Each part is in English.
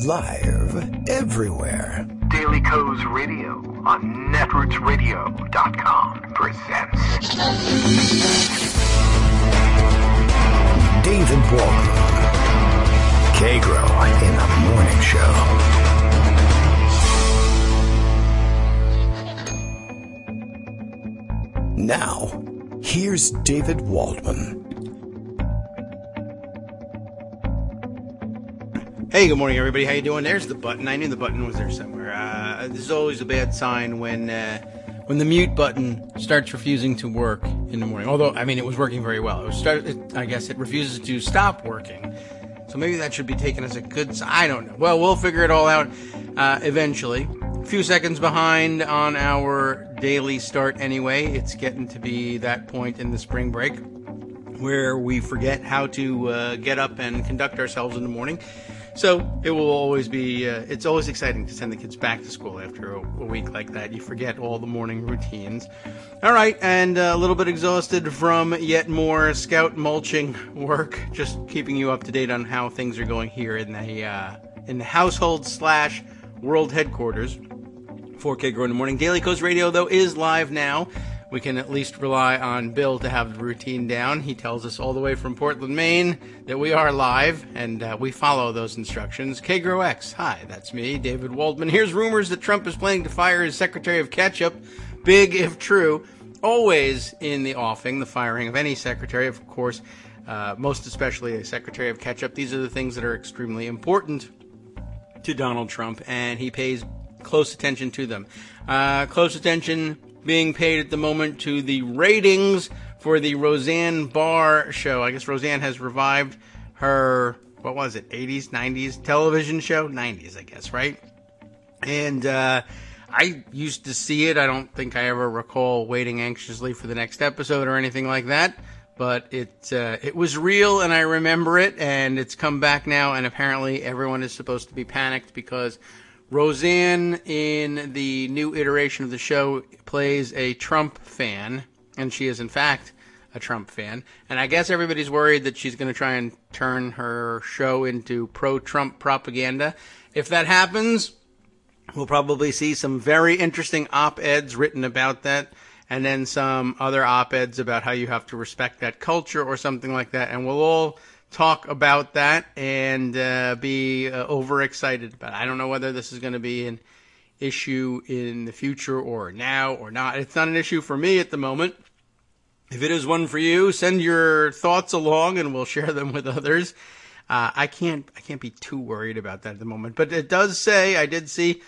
Live everywhere. Daily Co's Radio on netrootsradio.com presents David Waldman, Kagro in the Morning Show. Now, here's David Waldman. Hey, good morning, everybody. How you doing? There's the button. I knew the button was there somewhere. This is always a bad sign when the mute button starts refusing to work in the morning. Although, I mean, it was working very well. I guess it refuses to stop working. So maybe that should be taken as a good sign. I don't know. Well, we'll figure it all out eventually. A few seconds behind on our daily start anyway. It's getting to be that point in the spring break where we forget how to get up and conduct ourselves in the morning. So it will always be, it's always exciting to send the kids back to school after a week like that. You forget all the morning routines. All right, and a little bit exhausted from yet more scout mulching work, just keeping you up to date on how things are going here in the household / world headquarters for Kagro in the Morning. Daily Co's Radio, though, is live now. We can at least rely on Bill to have the routine down. He tells us all the way from Portland, Maine, that we are live, and we follow those instructions. Kagro X, hi, that's me, David Waldman. Here's rumors that Trump is planning to fire his Secretary of Ketchup. Big if true. Always in the offing, the firing of any secretary, of course, most especially a Secretary of Ketchup. These are the things that are extremely important to Donald Trump, and he pays close attention to them. Close attention being paid at the moment to the ratings for the Roseanne Barr show. I guess Roseanne has revived her, what was it, 80s, 90s television show? 90s, I guess, right? And I used to see it. I don't think I ever recall waiting anxiously for the next episode or anything like that. But it was real, and I remember it, and it's come back now, and apparently everyone is supposed to be panicked because Roseanne, in the new iteration of the show, plays a Trump fan, and she is, in fact, a Trump fan. And I guess everybody's worried that she's going to try and turn her show into pro-Trump propaganda. If that happens, we'll probably see some very interesting op-eds written about that, and then some other op-eds about how you have to respect that culture or something like that, and we'll all talk about that and be overexcited about it. I don't know whether this is going to be an issue in the future or now or not. It's not an issue for me at the moment. If it is one for you, send your thoughts along and we'll share them with others. I can't be too worried about that at the moment. But it does say, I did see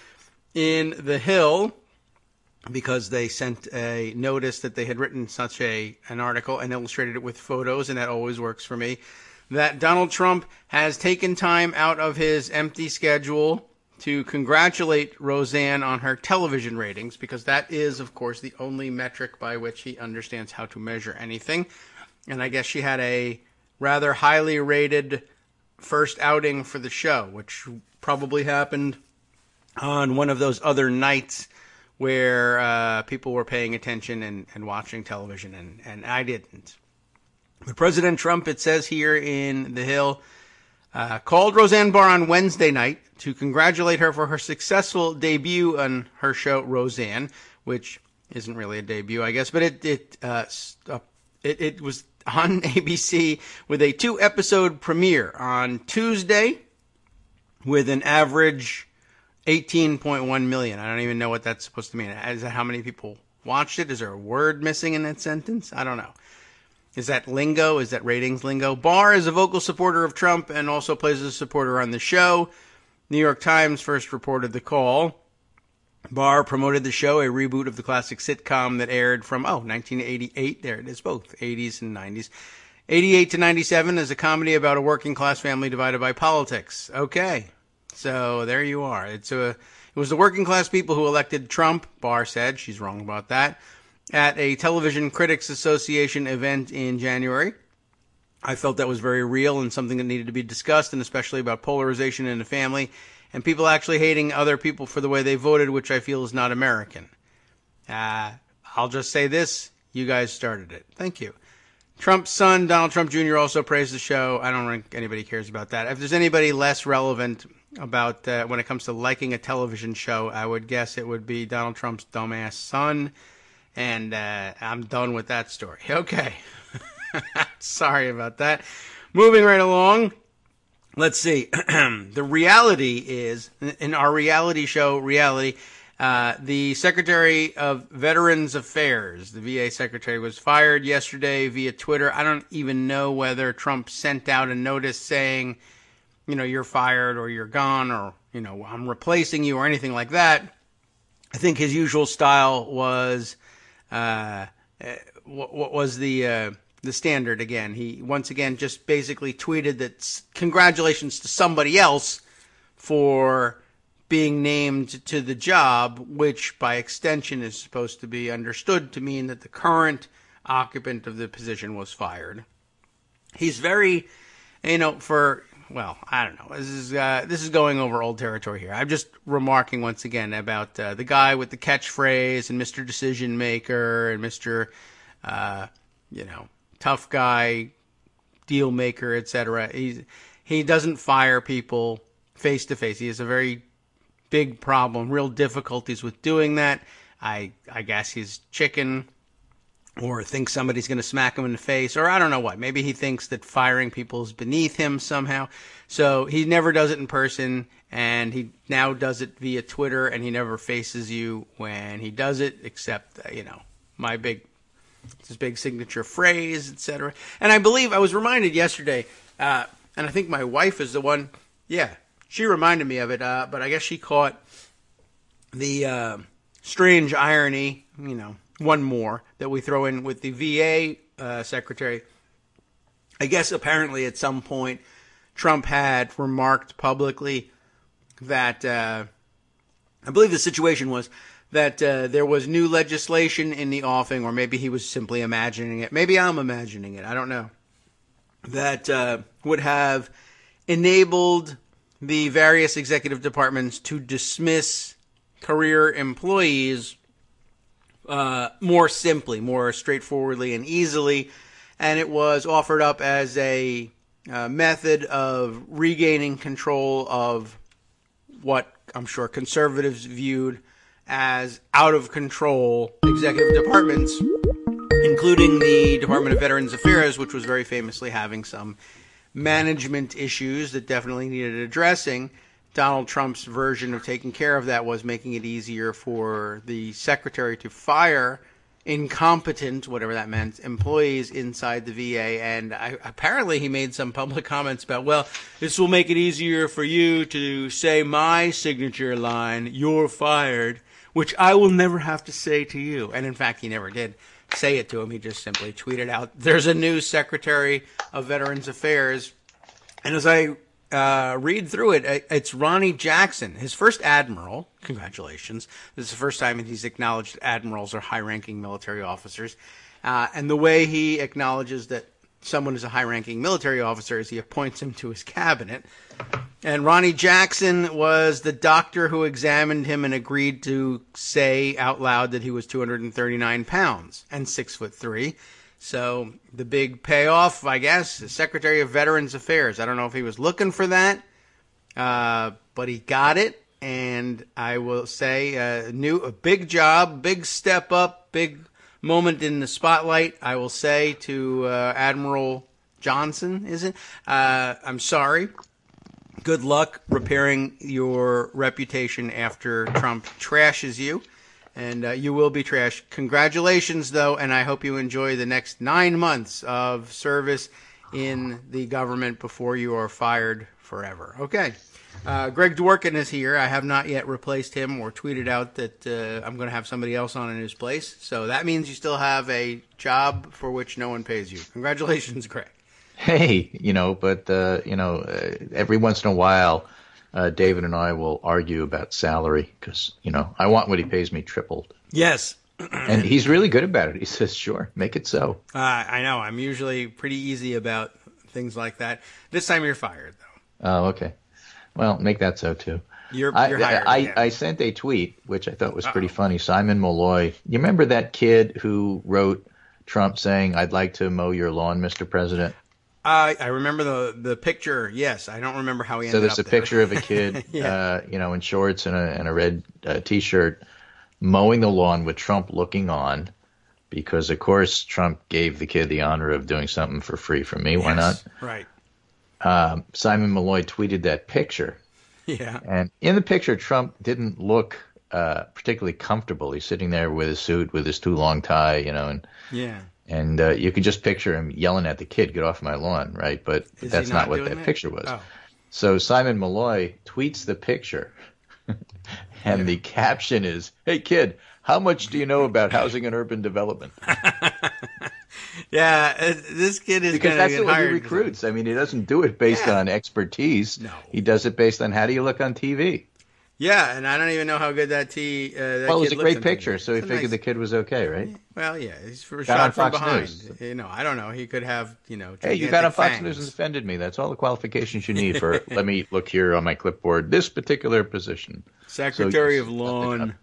in The Hill, because they sent a notice that they had written such an article and illustrated it with photos, and that always works for me, that Donald Trump has taken time out of his empty schedule to congratulate Roseanne on her television ratings, because that is, of course, the only metric by which he understands how to measure anything. And I guess she had a rather highly rated first outing for the show, which probably happened on one of those other nights where people were paying attention and watching television, and I didn't. But President Trump, it says here in The Hill, called Roseanne Barr on Wednesday night to congratulate her for her successful debut on her show Roseanne, which isn't really a debut, I guess, but it was on ABC with a 2-episode premiere on Tuesday with an average 18.1 million. I don't even know what that's supposed to mean. Is that how many people watched it? Is there a word missing in that sentence? I don't know. Is that lingo? Is that ratings lingo? Barr is a vocal supporter of Trump and also plays as a supporter on the show. New York Times first reported the call. Barr promoted the show, a reboot of the classic sitcom that aired from, 1988. There it is, both 80s and 90s. 88 to 97 is a comedy about a working class family divided by politics. Okay, so there you are. It was the working class people who elected Trump, Barr said. She's wrong about that. At a Television Critics Association event in January. I felt that was very real and something that needed to be discussed, and especially about polarization in the family and people actually hating other people for the way they voted, which I feel is not American. I'll just say this. You guys started it. Thank you. Trump's son, Donald Trump Jr., also praised the show. I don't think anybody cares about that. If there's anybody less relevant about when it comes to liking a television show, I would guess it would be Donald Trump's dumbass son. And I'm done with that story. Okay. Sorry about that. Moving right along. Let's see. The reality is, in our reality show, the Secretary of Veterans Affairs, the VA Secretary, was fired yesterday via Twitter. I don't even know whether Trump sent out a notice saying, you're fired or you're gone or, I'm replacing you or anything like that. I think his usual style was, what was the standard again? He once again just basically tweeted that congratulations to somebody else for being named to the job, which by extension is supposed to be understood to mean that the current occupant of the position was fired. He's very, I don't know. This is going over old territory here. I'm just remarking once again about the guy with the catchphrase and Mr. Decision Maker and Mr. Tough guy, deal maker, etc. He doesn't fire people face to face. He has a very big problem, real difficulties with doing that. I guess he's chicken or thinks somebody's going to smack him in the face, or I don't know what. Maybe he thinks that firing people is beneath him somehow. So he never does it in person, and he now does it via Twitter, and he never faces you when he does it, except, his big signature phrase, etc. And I believe I was reminded yesterday, and I think my wife is the one, she reminded me of it, but I guess she caught the strange irony, one more that we throw in with the VA secretary. I guess apparently at some point Trump had remarked publicly that I believe the situation was that there was new legislation in the offing, or maybe he was simply imagining it. Maybe I'm imagining it. I don't know. That would have enabled the various executive departments to dismiss career employees more simply, more straightforwardly and easily. And it was offered up as a method of regaining control of what I'm sure conservatives viewed as out of control executive departments, including the Department of Veterans Affairs, which was very famously having some management issues that definitely needed addressing. Donald Trump's version of taking care of that was making it easier for the secretary to fire incompetent, whatever that meant, employees inside the VA. And apparently he made some public comments about, well, this will make it easier for you to say my signature line, "You're fired," which I will never have to say to you. And in fact, he never did say it to him. He just simply tweeted out, there's a new Secretary of Veterans Affairs. And as I read through it, it's Ronnie Jackson, his first admiral. Congratulations. This is the first time he's acknowledged admirals are high-ranking military officers. And the way he acknowledges that someone is a high-ranking military officer is he appoints him to his cabinet. And Ronnie Jackson was the doctor who examined him and agreed to say out loud that he was 239 pounds and 6'3". So the big payoff, I guess, is Secretary of Veterans Affairs. I don't know if he was looking for that, but he got it. And I will say a big job, big step up, big moment in the spotlight. I will say to Admiral Johnson, is it? I'm sorry. Good luck repairing your reputation after Trump trashes you. And you will be trashed. Congratulations, though, and I hope you enjoy the next 9 months of service in the government before you are fired forever. Okay. Greg Dworkin is here. I have not yet replaced him or tweeted out that I'm going to have somebody else on in his place. So that means you still have a job for which no one pays you. Congratulations, Greg. Hey, every once in a while, David and I will argue about salary because, I want what he pays me tripled. Yes. And he's really good about it. He says, sure, make it so. I know. I'm usually pretty easy about things like that. This time you're fired, though. Oh, okay. Well, make that so, too. You're hired. I sent a tweet, which I thought was pretty funny. Simon Malloy. You remember that kid who wrote Trump saying, "I'd like to mow your lawn, Mr. President"? I remember the picture. Yes, I don't remember how he So ended there's up a there. picture of a kid, Yeah. in shorts and a red T-shirt, mowing the lawn with Trump looking on, because of course Trump gave the kid the honor of doing something for free for me. Why not? Yes, right. Simon Malloy tweeted that picture, Yeah. and in the picture, Trump didn't look particularly comfortable. He's sitting there with his suit, with his too long tie, Yeah. and you could just picture him yelling at the kid, "Get off my lawn!" Right? But Is that's he not not what doing that that? picture was. Oh. So Simon Malloy tweets the picture, and the caption is, "Hey kid, how much do you know about housing and urban development?" Yeah, this kid is Because going to that's get the way he hired. recruits. I mean, he doesn't do it based Yeah. on expertise. No. He does it based on how do you look on TV. Yeah, and I don't even know how good that Well, it was kid a great looks on TV. picture, so he It's a figured nice- the kid was okay, right? Well, yeah, he's for Got on shot from Fox behind. News. I don't know. He could have, Hey, you gigantic got on Fox fangs. News and defended me. That's all the qualifications you need for, let me look here on my clipboard, this particular position. Secretary So, of Lawn.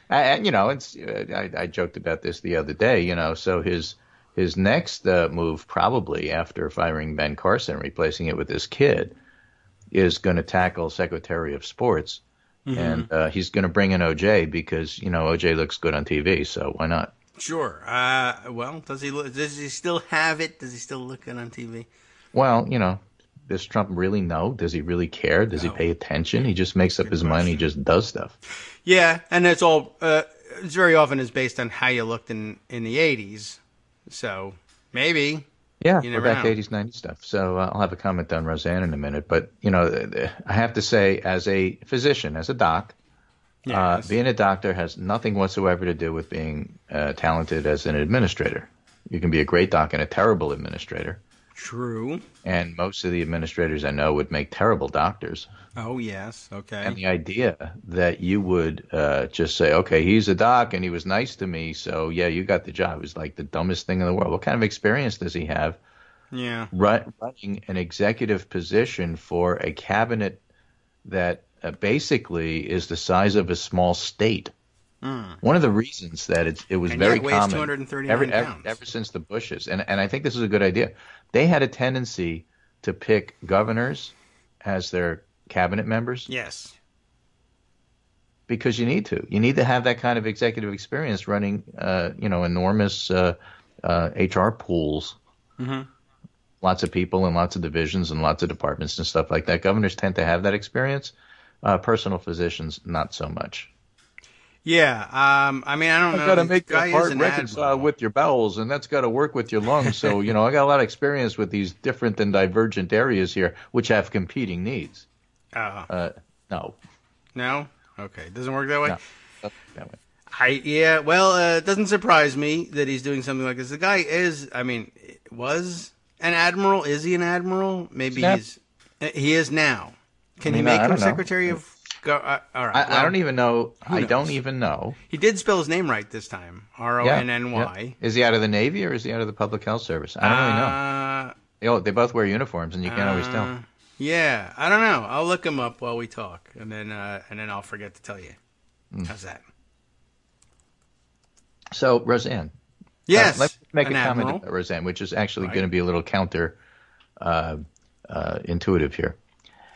And, I joked about this the other day, so his next move, probably after firing Ben Carson and replacing it with this kid, is going to tackle Secretary of Sports. Mm-hmm. And he's going to bring in OJ because, OJ looks good on TV, so why not? Sure. Well, does he still have it? Does he still look good on TV? Well, does Trump really know? Does he really care? Does he pay attention? He just makes up his mind. He just does stuff. Yeah, and it's all. It's very often is based on how you looked in the 80s. So maybe. Yeah, You we're never back know. 80s, 90s stuff. So I'll have a comment on Roseanne in a minute. But, I have to say, as a physician, as a doc, Yes. being a doctor has nothing whatsoever to do with being talented as an administrator. You can be a great doc and a terrible administrator. True. And most of the administrators I know would make terrible doctors. Oh, yes. Okay. And the idea that you would just say, okay, he's a doc and he was nice to me, so yeah, you got the job, is like the dumbest thing in the world. What kind of experience does he have Yeah. running an executive position for a cabinet that basically is the size of a small state? One of the reasons that it was And very yet weighs common 239 pounds. ever since the Bushes, and I think this is a good idea. They had a tendency to pick governors as their cabinet members Yes. because you need to have that kind of executive experience running enormous HR pools, lots of people and lots of divisions and lots of departments and stuff like that. Governors tend to have that experience. Personal physicians, not so much. Yeah. I mean, I don't know. Got to This make guy your heart is an reconcile admiral. with your bowels, and that's got to work with your lungs. So, I got a lot of experience with these different and divergent areas here, which have competing needs. No. No? Okay. It doesn't work that way? No. That way. It doesn't surprise me that he's doing something like this. The guy was an admiral. Is he an admiral? Maybe he is now. Can you make I him don't know. Secretary of... all right. I don't even know. I knows? don't even know. He did spell his name right this time. Ronny. Yeah. Is he out of the Navy or is he out of the Public Health Service? I don't really know. They both wear uniforms, and you can't always tell. Yeah, I don't know. I'll look him up while we talk, and then I'll forget to tell you. How's that? So, Roseanne. Yes, Let's make an a comment admiral. about Roseanne, which is actually Right. going to be a little counter intuitive here.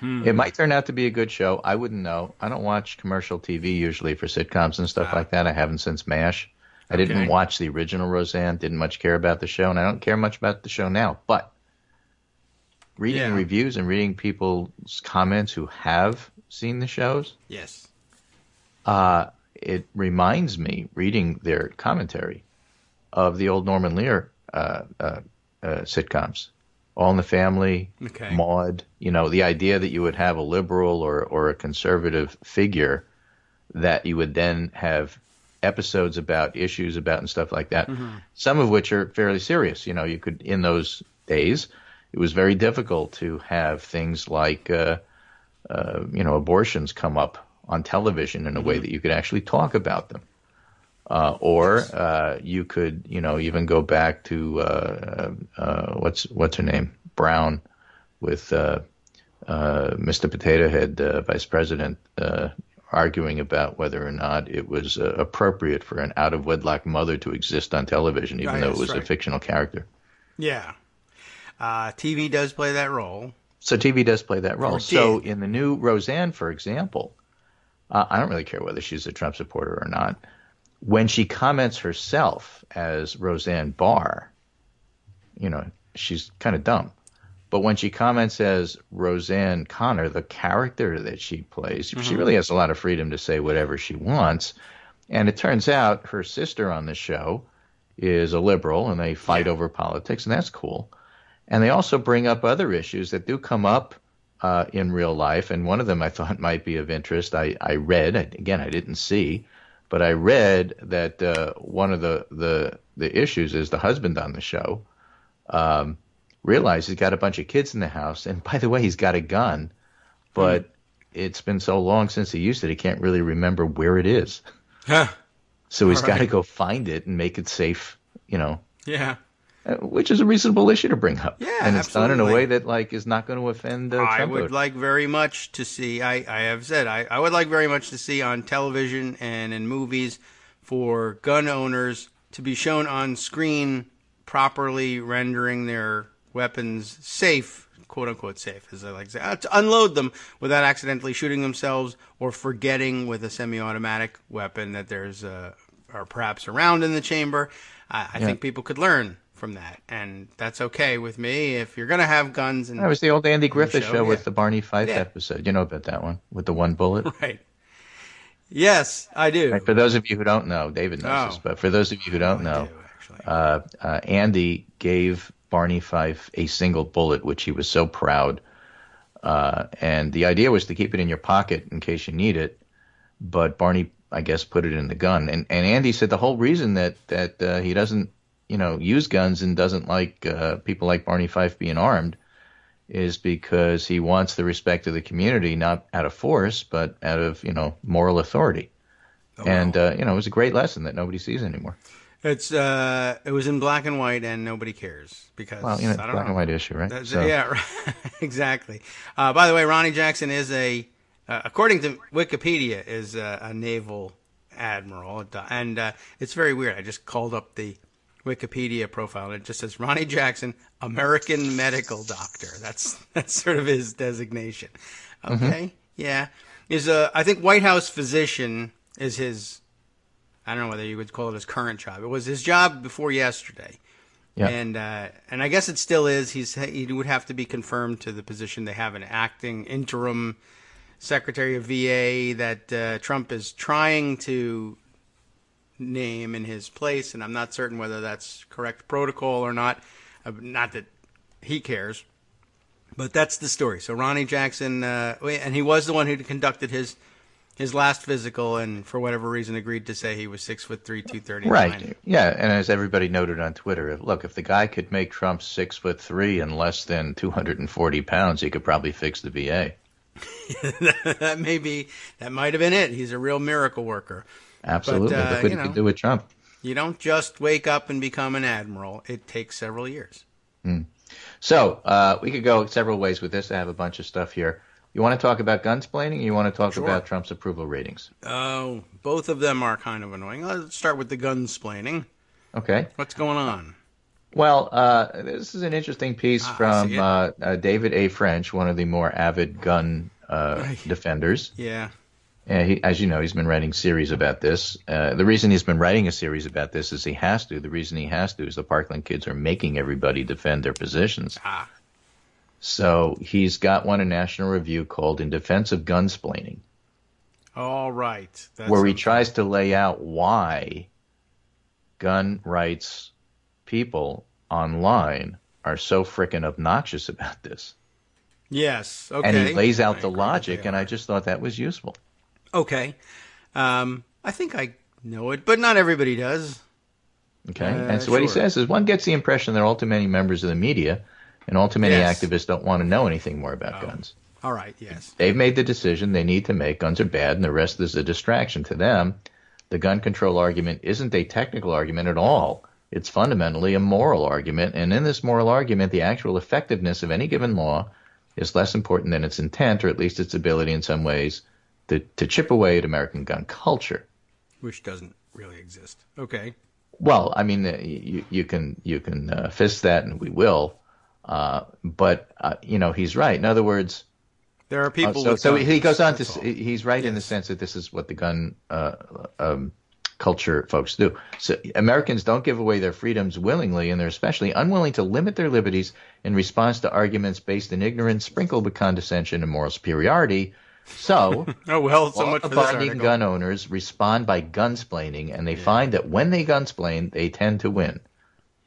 It might turn out to be a good show. I wouldn't know. I don't watch commercial TV usually for sitcoms and stuff like that. I haven't since MASH. I didn't Okay. watch the original Roseanne, didn't much care about the show, and I don't care much about the show now. But reading reviews and reading people's comments who have seen the shows, Yes. it reminds me, reading their commentary, of the old Norman Lear sitcoms. All in the Family, Okay. Maude, the idea that you would have a liberal or a conservative figure that you would then have episodes about, issues about, and stuff like that, some of which are fairly serious. You could, in those days, it was very difficult to have things like, abortions come up on television in a way that you could actually talk about them. Or you could, even go back to what's her name, Brown, with Mr. Potato Head, Vice President arguing about whether or not it was appropriate for an out-of-wedlock mother to exist on television, even though it was a fictional character. Yeah. TV does play that role. So TV does play that role. So in the new Roseanne, for example, I don't really care whether she's a Trump supporter or not. When she comments herself as Roseanne Barr, she's kind of dumb. But when she comments as Roseanne Connor, the character that she plays, she really has a lot of freedom to say whatever she wants. And it turns out her sister on the show is a liberal, and they fight over politics, and that's cool. And they also bring up other issues that do come up in real life, and one of them I thought might be of interest. I read, again, I didn't see, but I read that one of the issues is the husband on the show realized he's got a bunch of kids in the house, and by the way, he's got a gun, but it's been so long since he used it, he can't really remember where it is. So he's got to go find it and make it safe, Yeah. Which is a reasonable issue to bring up. Yeah, and it's absolutely. done in a way that is not going to offend Trump. I would like very much to see, I have said, I would like very much to see on television and in movies for gun owners to be shown on screen properly rendering their weapons safe, quote-unquote safe, as I like to say, to unload them without accidentally shooting themselves or forgetting with a semi-automatic weapon that there's or perhaps a round in the chamber. I think people could learn from that, and that's okay with me if you're going to have guns. And that was the old Andy Griffith show with the Barney Fife episode. You know about that one with the one bullet? Right. Yes, I do. Right, for those of you who don't know, David knows this, but for those of you who don't know, Andy gave Barney Fife a single bullet, which he was so proud. And the idea was to keep it in your pocket in case you need it. But Barney, I guess, put it in the gun. And Andy said the whole reason that he doesn't, use guns and doesn't like people like Barney Fife being armed is because he wants the respect of the community, not out of force, but out of, moral authority. And, it was a great lesson that nobody sees anymore. It was in black and white, and nobody cares because it's a black and white issue, right? Yeah, right. Exactly. By the way, Ronnie Jackson is according to Wikipedia, is a naval admiral, and it's very weird. I just called up the Wikipedia profile, and it just says Ronnie Jackson, American medical doctor. That's sort of his designation. Okay, yeah, I think White House physician is his. I don't know whether you would call it his current job. It was his job before yesterday. Yeah. And I guess it still is. He would have to be confirmed to the position. They have an acting interim secretary of VA that Trump is trying to name in his place, and I'm not certain whether that's correct protocol or not. Not that he cares, but that's the story. So Ronnie Jackson, and he was the one who conducted his last physical, and for whatever reason agreed to say he was 6'3", 239. Right. Yeah, and as everybody noted on Twitter, if the guy could make Trump 6'3" and less than 240 pounds, he could probably fix the VA. That might have been it. He's a real miracle worker. Absolutely. Look what he could do with Trump. You don't just wake up and become an admiral. It takes several years. So we could go several ways with this. I have a bunch of stuff here. You want to talk about gunsplaining, or you want to talk about Trump's approval ratings? Oh, both of them are kind of annoying. Let's start with the gunsplaining. Okay. What's going on? Well, this is an interesting piece from David A. French, one of the more avid gun defenders. Yeah. As you know, he's been writing series about this. The reason he's been writing a series about this is he has to. The reason he has to is the Parkland kids are making everybody defend their positions. So he's got one in National Review called In Defense of Gunsplaining. All right. Where he tries to lay out why gun rights people online are so frickin' obnoxious about this. Yes. Okay. And he lays out the logic, and I just thought that was useful. Okay. I think I know it, but not everybody does. Okay. And so what he says is one gets the impression that all too many members of the media and all too many activists don't want to know anything more about guns. All right, yes. They've made the decision they need to make. Guns are bad, and the rest is a distraction to them. The gun control argument isn't a technical argument at all. It's fundamentally a moral argument, and in this moral argument, the actual effectiveness of any given law is less important than its intent, or at least its ability in some ways to chip away at American gun culture. Which doesn't really exist. Okay. Well, I mean, you can fist that, and we will. But he's right. In other words, there are people. So he goes on to. all. He's right in the sense that this is what the gun culture folks do. So Americans don't give away their freedoms willingly, and they're especially unwilling to limit their liberties in response to arguments based in ignorance, sprinkled with condescension and moral superiority. So, so much for this abiding gun owners respond by gunsplaining, and they find that when they gunsplain, they tend to win.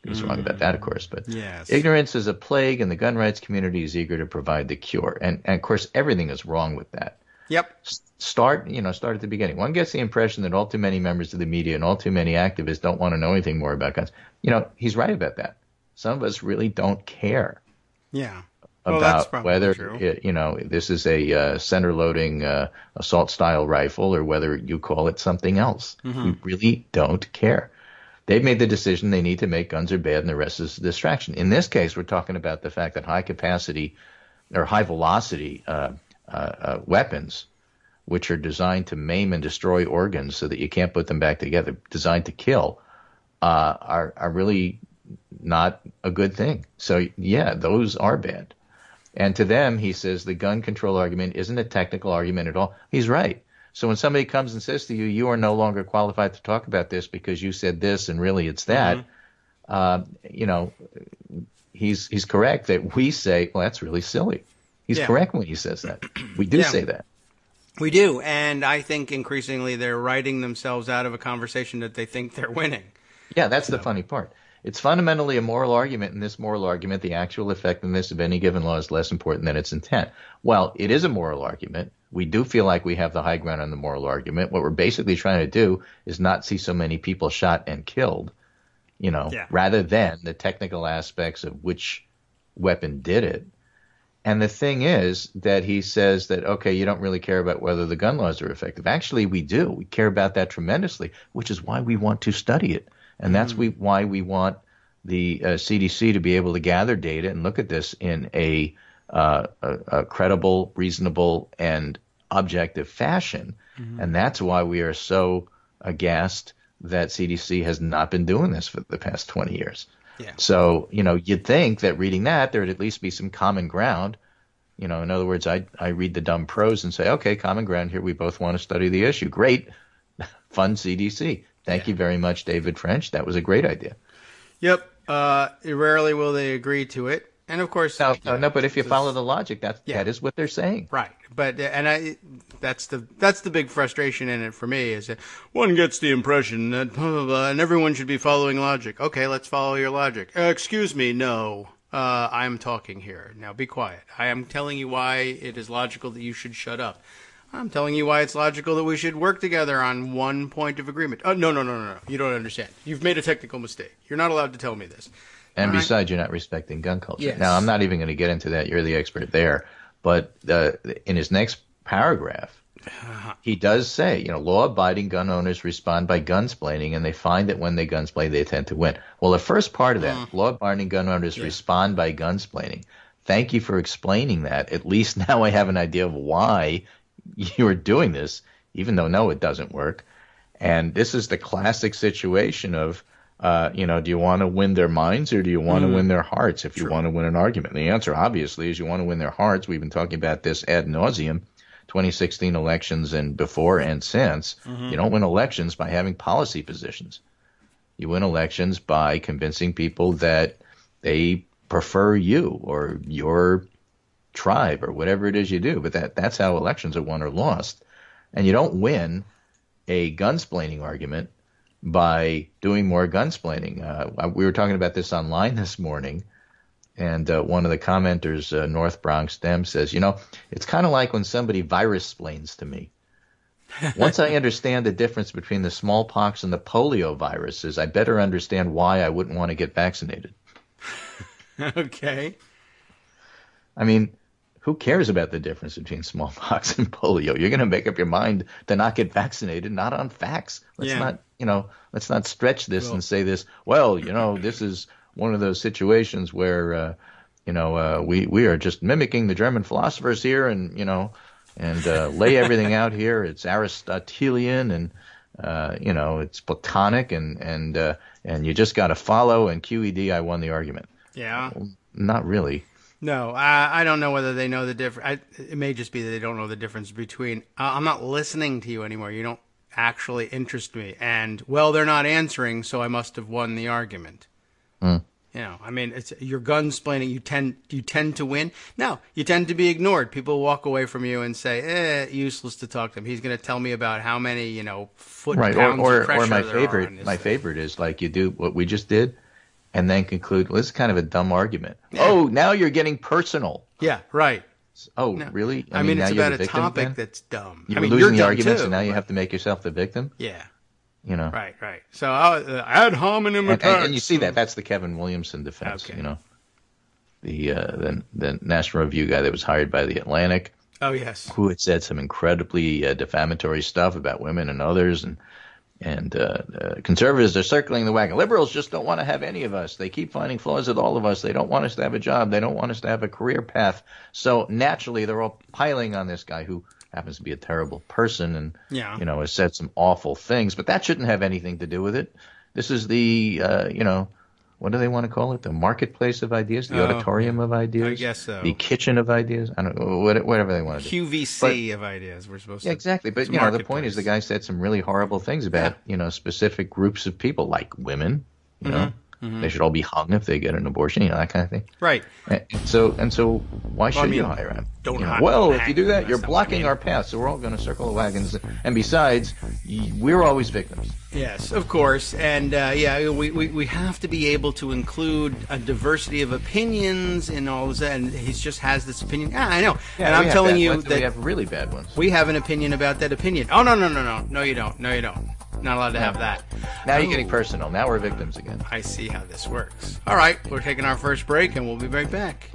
Who's wrong about that, of course, but ignorance is a plague, and the gun rights community is eager to provide the cure. And of course, everything is wrong with that. Yep. Start at the beginning. One gets the impression that all too many members of the media and all too many activists don't want to know anything more about guns. He's right about that. Some of us really don't care. Yeah. About whether this is a center-loading assault-style rifle or whether you call it something else. Mm-hmm. We really don't care. They've made the decision they need to make guns are bad and the rest is a distraction. In this case, we're talking about the fact that high-capacity or high-velocity weapons, which are designed to maim and destroy organs so that you can't put them back together, designed to kill, are really not a good thing. So, yeah, those are bad. And to them, he says, the gun control argument isn't a technical argument at all. He's right. So when somebody comes and says to you, you are no longer qualified to talk about this because you said this and really it's that, he's correct that we say, well, that's really silly. He's correct when he says that. We do say that. We do. And I think increasingly they're writing themselves out of a conversation that they think they're winning. Yeah, that's the funny part. It's fundamentally a moral argument. In this moral argument, the actual effectiveness of any given law is less important than its intent. Well, it is a moral argument. We do feel like we have the high ground on the moral argument. What we're basically trying to do is not see so many people shot and killed, rather than the technical aspects of which weapon did it. And the thing is that he says that, okay, you don't really care about whether the gun laws are effective. Actually, we do. We care about that tremendously, which is why we want to study it. And that's why we want the CDC to be able to gather data and look at this in a credible, reasonable, and objective fashion. Mm-hmm. And that's why we are so aghast that CDC has not been doing this for the past 20 years. Yeah. So, you'd think that reading that, there would at least be some common ground. In other words, I read the dumb prose and say, okay, common ground here. We both want to study the issue. Great. Fund CDC. Thank you very much, David French. That was a great idea. Yep. Rarely will they agree to it. And of course, no. But if you follow the logic, that is what they're saying, right? But that's the big frustration in it for me is that one gets the impression that blah, blah, blah, and everyone should be following logic. Okay, let's follow your logic. Excuse me, no, I'm talking here. Now be quiet. I am telling you why it is logical that you should shut up. I'm telling you why it's logical that we should work together on one point of agreement. Oh, no. You don't understand. You've made a technical mistake. You're not allowed to tell me this. And besides, you're not respecting gun culture. Yes. Now, I'm not even going to get into that. You're the expert there. But in his next paragraph, he does say, law-abiding gun owners respond by gunsplaining, and they find that when they gunsplain, they tend to win. Well, the first part of that, law-abiding gun owners respond by gunsplaining. Thank you for explaining that. At least now I have an idea of why you are doing this, even though, no, it doesn't work. And this is the classic situation of, do you want to win their minds or do you want to win their hearts if you want to win an argument? And the answer, obviously, is you want to win their hearts. We've been talking about this ad nauseum, 2016 elections and before and since. You don't win elections by having policy positions. You win elections by convincing people that they prefer you or your tribe or whatever it is you do. But that's how elections are won or lost. And you don't win a gunsplaining argument by doing more gunsplaining. We were talking about this online this morning, and one of the commenters, North Bronx Dem, says, it's kind of like when somebody virus-splains to me. Once I understand the difference between the smallpox and the polio viruses, I better understand why I wouldn't want to get vaccinated. Okay. I mean, who cares about the difference between smallpox and polio? You're going to make up your mind to not get vaccinated, not on facts. Let's not stretch this and say this. Well, this is one of those situations where, we are just mimicking the German philosophers here, and and lay everything out here. It's Aristotelian and it's Platonic, and you just got to follow. And QED, I won the argument. Yeah. Well, not really. No, I don't know whether they know the difference. It may just be that they don't know the difference between I'm not listening to you anymore. You don't actually interest me, and they're not answering, so I must have won the argument. It's you're gunsplaining. You tend to win. No, you tend to be ignored. People walk away from you and say, useless to talk to him. He's going to tell me about how many foot pounds of pressure or my there are on this favorite is like you do what we just did, and then conclude, well, this is kind of a dumb argument. Yeah. Oh, now you're getting personal. Yeah, right. Oh, no. Really? I mean, it's about a topic that's dumb. You're losing the argument, so now you have to make yourself the victim? Yeah. Right. So ad hominem attacks. And you see that. That's the Kevin Williamson defense, okay. The National Review guy that was hired by the Atlantic. Oh, yes. Who had said some incredibly defamatory stuff about women and others, and conservatives are circling the wagon. Liberals just don't want to have any of us. They keep finding flaws with all of us. They don't want us to have a job. They don't want us to have a career path. So naturally, they're all piling on this guy who happens to be a terrible person and has said some awful things. But that shouldn't have anything to do with it. This is the what do they want to call it? The marketplace of ideas, the auditorium of ideas. I guess so. The kitchen of ideas. I don't know, whatever they want to do. QVC of ideas. We're supposed to. Yeah, exactly. But the point is, the guy said some really horrible things about specific groups of people, like women. They should all be hung if they get an abortion. That kind of thing. Right. And so why should you hire him? If you do that, you're blocking our path. So we're all going to circle the wagons. And besides, we're always victims. Yes, of course. And we have to be able to include a diversity of opinions in all of that. And he just has this opinion. Yeah, I know. Yeah, and I'm telling you that we have really bad ones. We have an opinion about that opinion. Oh, no. No, you don't. Not allowed to have that. Now you're getting personal. Now we're victims again. I see how this works. All right, we're taking our first break, and we'll be right back.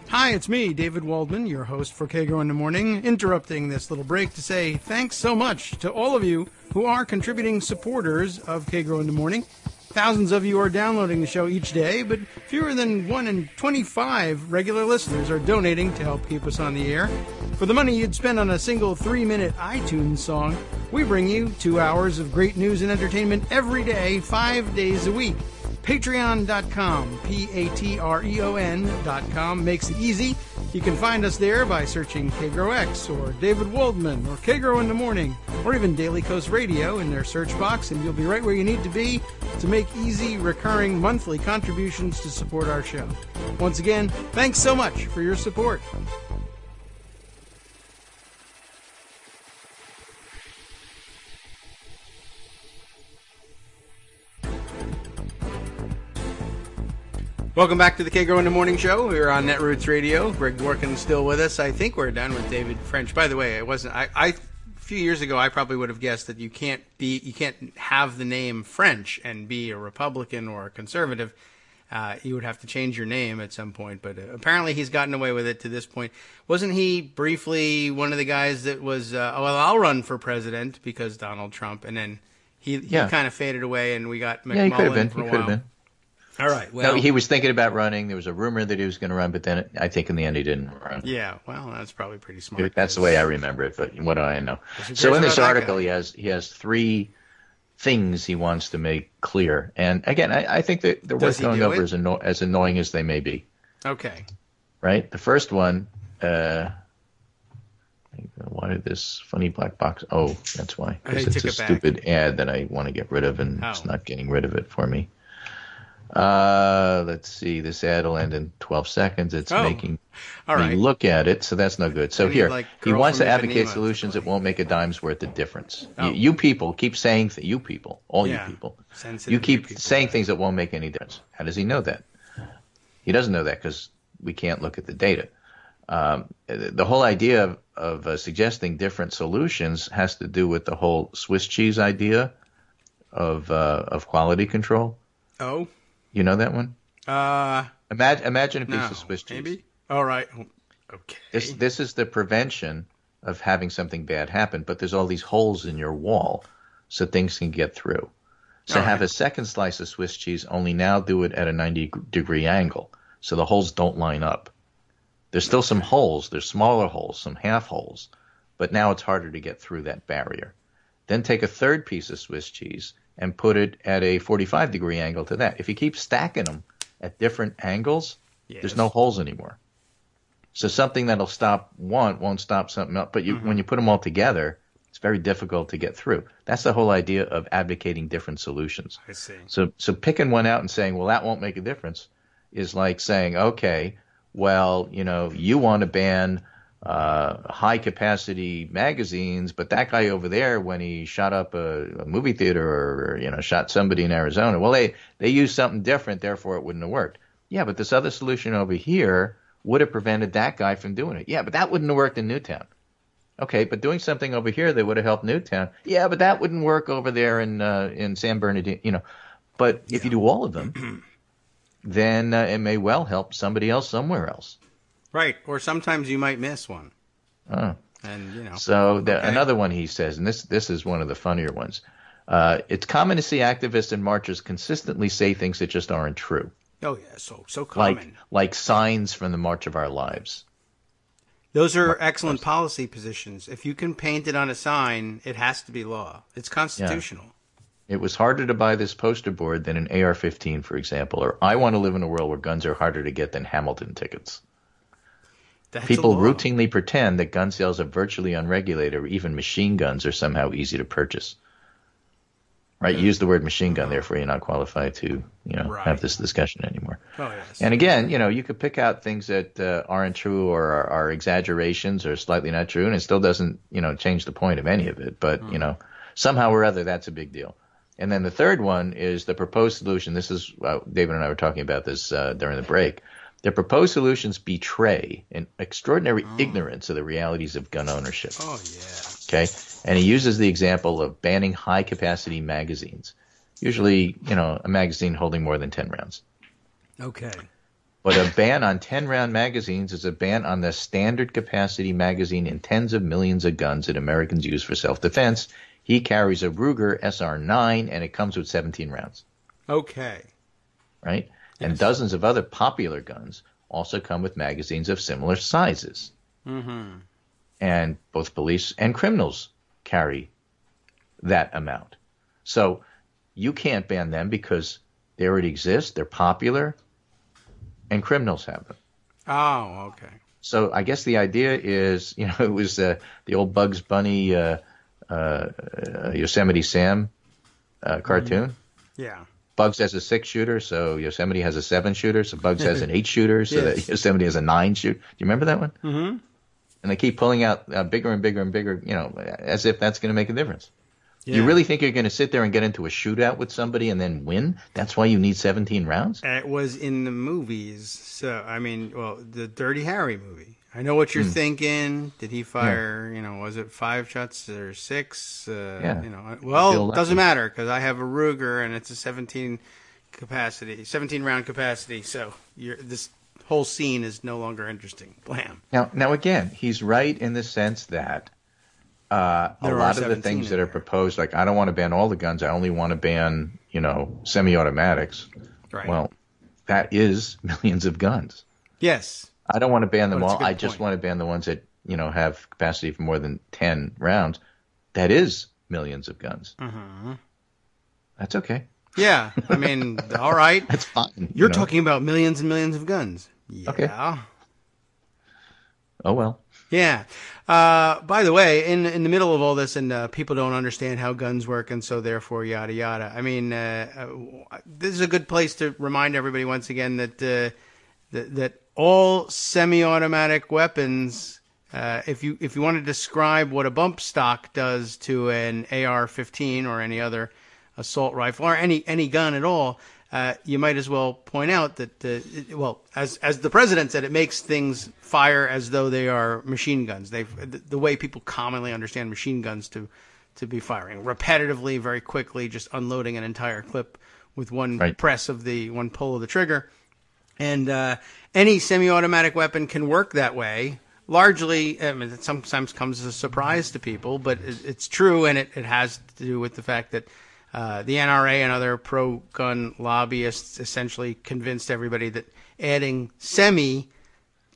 Hi, it's me, David Waldman, your host for Kagro in the Morning, interrupting this little break to say thanks so much to all of you who are contributing supporters of Kagro in the Morning. Thousands of you are downloading the show each day, but fewer than 1 in 25 regular listeners are donating to help keep us on the air. For the money you'd spend on a single 3-minute iTunes song, we bring you 2 hours of great news and entertainment every day, 5 days a week. Patreon.com, Patreon.com makes it easy. You can find us there by searching Kagro X or David Waldman or Kagro in the Morning or even Daily Coast Radio in their search box, and you'll be right where you need to be to make easy, recurring monthly contributions to support our show. Once again, thanks so much for your support. Welcome back to the Kagro in the Morning Show. We're on Netroots Radio. Greg Dworkin's still with us. I think we're done with David French. By the way, a few years ago, I probably would have guessed that you can't have the name French and be a Republican or a conservative. You would have to change your name at some point, but apparently he's gotten away with it to this point. Wasn't he briefly one of the guys that was, I'll run for president because Donald Trump, and then he kind of faded away, and we got McMullen he could have been. for a He while. could have been. All right. Well, no, he was thinking about running. There was a rumor that he was going to run, but then I think in the end he didn't run. Yeah, well, that's probably pretty smart. That's the way I remember it, but what do I know? So in this article, he has 3 things he wants to make clear. And again, I think that they're worth going over as annoying as they may be. Okay. Right? The first one, why did this funny black box? Oh, that's why. Because it's a stupid ad that I want to get rid of, and it's not getting rid of it for me. Let's see. This ad will end in 12 seconds. It's making me look at it, so that's no good. So here, he wants to advocate solutions that won't make a dime's worth of difference. You people keep saying you people, you people, you keep saying things that won't make any difference. How does he know that? He doesn't know that because we can't look at the data. The whole idea of suggesting different solutions has to do with the whole Swiss cheese idea of quality control. Oh. You know that one? Imagine a piece of Swiss cheese. Maybe? All right. Okay. This is the prevention of having something bad happen, but there's all these holes in your wall so things can get through. So have a second slice of Swiss cheese, only now do it at a 90-degree angle so the holes don't line up. There's still some holes. There's smaller holes, some half holes, but now it's harder to get through that barrier. Then take a third piece of Swiss cheese and put it at a 45-degree angle to that. If you keep stacking them at different angles, there's no holes anymore. So something that'll stop one won't stop something else. But when you put them all together, it's very difficult to get through. That's the whole idea of advocating different solutions. I see. So picking one out and saying, well, that won't make a difference is like saying, okay, well, you want to ban high-capacity magazines, but that guy over there, when he shot up a movie theater or shot somebody in Arizona, well, they used something different, therefore it wouldn't have worked. Yeah, but this other solution over here would have prevented that guy from doing it. Yeah, but that wouldn't have worked in Newtown. Okay, but doing something over here that would have helped Newtown. Yeah, but that wouldn't work over there in San Bernardino. But if you do all of them, then it may well help somebody else somewhere else. Right, or sometimes you might miss one. Oh. And, So another one he says, and this is one of the funnier ones. It's common to see activists and marchers consistently say things that just aren't true. Oh, yeah, so common. Like signs from the March of Our Lives. Those are excellent policy positions. If you can paint it on a sign, it has to be law. It's constitutional. Yeah. It was harder to buy this poster board than an AR-15, for example, or I want to live in a world where guns are harder to get than Hamilton tickets. People routinely pretend that gun sales are virtually unregulated, or even machine guns are somehow easy to purchase. Right? Use the word machine gun, therefore you're not qualified to, have this discussion anymore. Oh, yes. And again, you could pick out things that aren't true or are exaggerations or slightly not true, and it still doesn't, change the point of any of it. But, somehow or other, that's a big deal. And then the third one is the proposed solution. This is, David and I were talking about this during the break. The proposed solutions betray an extraordinary ignorance of the realities of gun ownership. Oh, yeah. Okay? And he uses the example of banning high-capacity magazines. Usually, a magazine holding more than 10 rounds. Okay. But a ban on 10-round magazines is a ban on the standard capacity magazine in tens of millions of guns that Americans use for self-defense. He carries a Ruger SR9, and it comes with 17 rounds. Okay. Right? Yes. And dozens of other popular guns also come with magazines of similar sizes. Mm-hmm. And both police and criminals carry that amount. So you can't ban them because they already exist, they're popular, and criminals have them. Oh, okay. So I guess the idea is, it was the old Bugs Bunny Yosemite Sam cartoon. Yeah. Bugs has a 6-shooter, so Yosemite has a 7-shooter. So Bugs has an 8-shooter, so that Yosemite has a 9-shooter. Do you remember that one? Mm-hmm. And they keep pulling out bigger and bigger and bigger, as if that's going to make a difference. Yeah. You really think you're going to sit there and get into a shootout with somebody and then win? That's why you need 17 rounds? It was in the movies. So, the Dirty Harry movie. I know what you're thinking. Did he fire, was it 5 shots or 6? Well, it doesn't matter because I have a Ruger and it's a 17 round capacity. So this whole scene is no longer interesting. Blam. Now again, he's right in the sense that a lot of the things that are proposed, like I don't want to ban all the guns, I only want to ban, semi-automatics. Right. Well, that is millions of guns. Yes. I don't want to ban them all. I just want to ban the ones that, have capacity for more than 10 rounds. That is millions of guns. Mm-hmm. That's okay. Yeah. All right. That's fine. You're talking about millions and millions of guns. Yeah. Okay. Oh, well. Yeah. By the way, in the middle of all this, and people don't understand how guns work, and so therefore yada yada. This is a good place to remind everybody once again that all semi-automatic weapons, if you want to describe what a bump stock does to an AR-15 or any other assault rifle or any gun at all, you might as well point out that, as the president said, it makes things fire as though they are machine guns. The way people commonly understand machine guns to be firing repetitively, very quickly, just unloading an entire clip with one one pull of the trigger. And any semi-automatic weapon can work that way. Largely, it sometimes comes as a surprise to people, but it's true, and it has to do with the fact that the NRA and other pro-gun lobbyists essentially convinced everybody that adding semi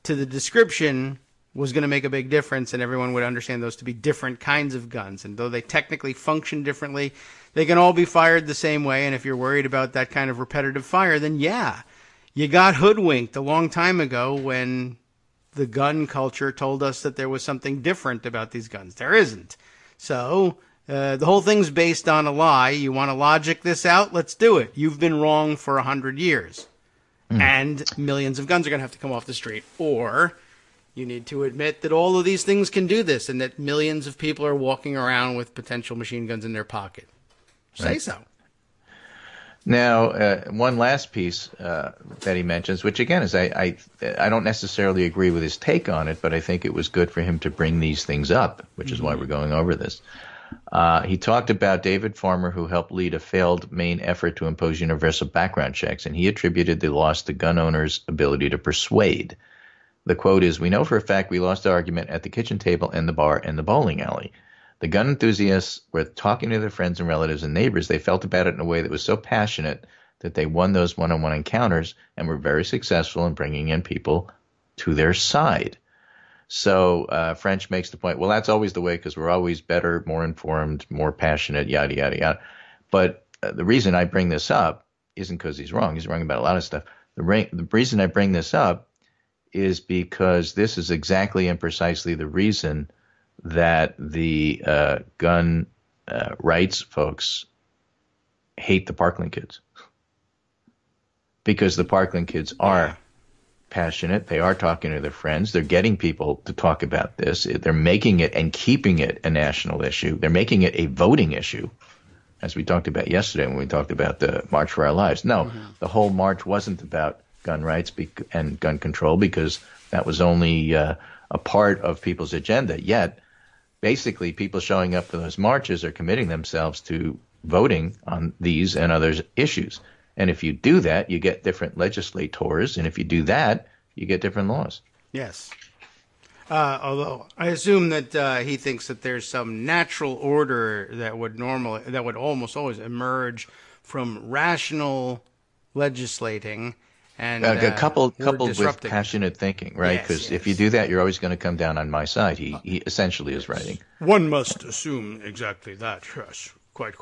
to the description was going to make a big difference, and everyone would understand those to be different kinds of guns. And though they technically function differently, they can all be fired the same way. And if you're worried about that kind of repetitive fire, then yeah, you got hoodwinked a long time ago when the gun culture told us that there was something different about these guns. There isn't. So the whole thing's based on a lie. You want to logic this out? Let's do it. You've been wrong for 100 years. And millions of guns are going to have to come off the street. Or you need to admit that all of these things can do this and that millions of people are walking around with potential machine guns in their pocket. Say so. Now, one last piece that he mentions, which again is I don't necessarily agree with his take on it, but I think it was good for him to bring these things up, which is why we're going over this. He talked about David Farmer, who helped lead a failed Maine effort to impose universal background checks, and he attributed the loss to gun owners' ability to persuade. The quote is, "We know for a fact we lost the argument at the kitchen table and the bar and the bowling alley. The gun enthusiasts were talking to their friends and relatives and neighbors. They felt about it in a way that was so passionate that they won those one-on-one encounters and were very successful in bringing in people to their side." So French makes the point, well, that's always the way because we're always better, more informed, more passionate, yada, yada, yada. But the reason I bring this up isn't because he's wrong. He's wrong about a lot of stuff. The reason I bring this up is because this is exactly and precisely the reason that the gun rights folks hate the Parkland kids. Because the Parkland kids are passionate. They are talking to their friends. They're getting people to talk about this. They're making it and keeping it a national issue. They're making it a voting issue, as we talked about yesterday when we talked about the March for Our Lives. No, the whole march wasn't about gun rights and gun control because that was only a part of people's agenda. Yet, basically, people showing up for those marches are committing themselves to voting on these and other issues. And if you do that, you get different legislators. And if you do that, you get different laws. Yes. Although I assume that he thinks that there's some natural order that would almost always emerge from rational legislating and coupled with passionate thinking, right? Because if you do that, you're always going to come down on my side. He essentially is writing. One must assume exactly that. Yes, quite.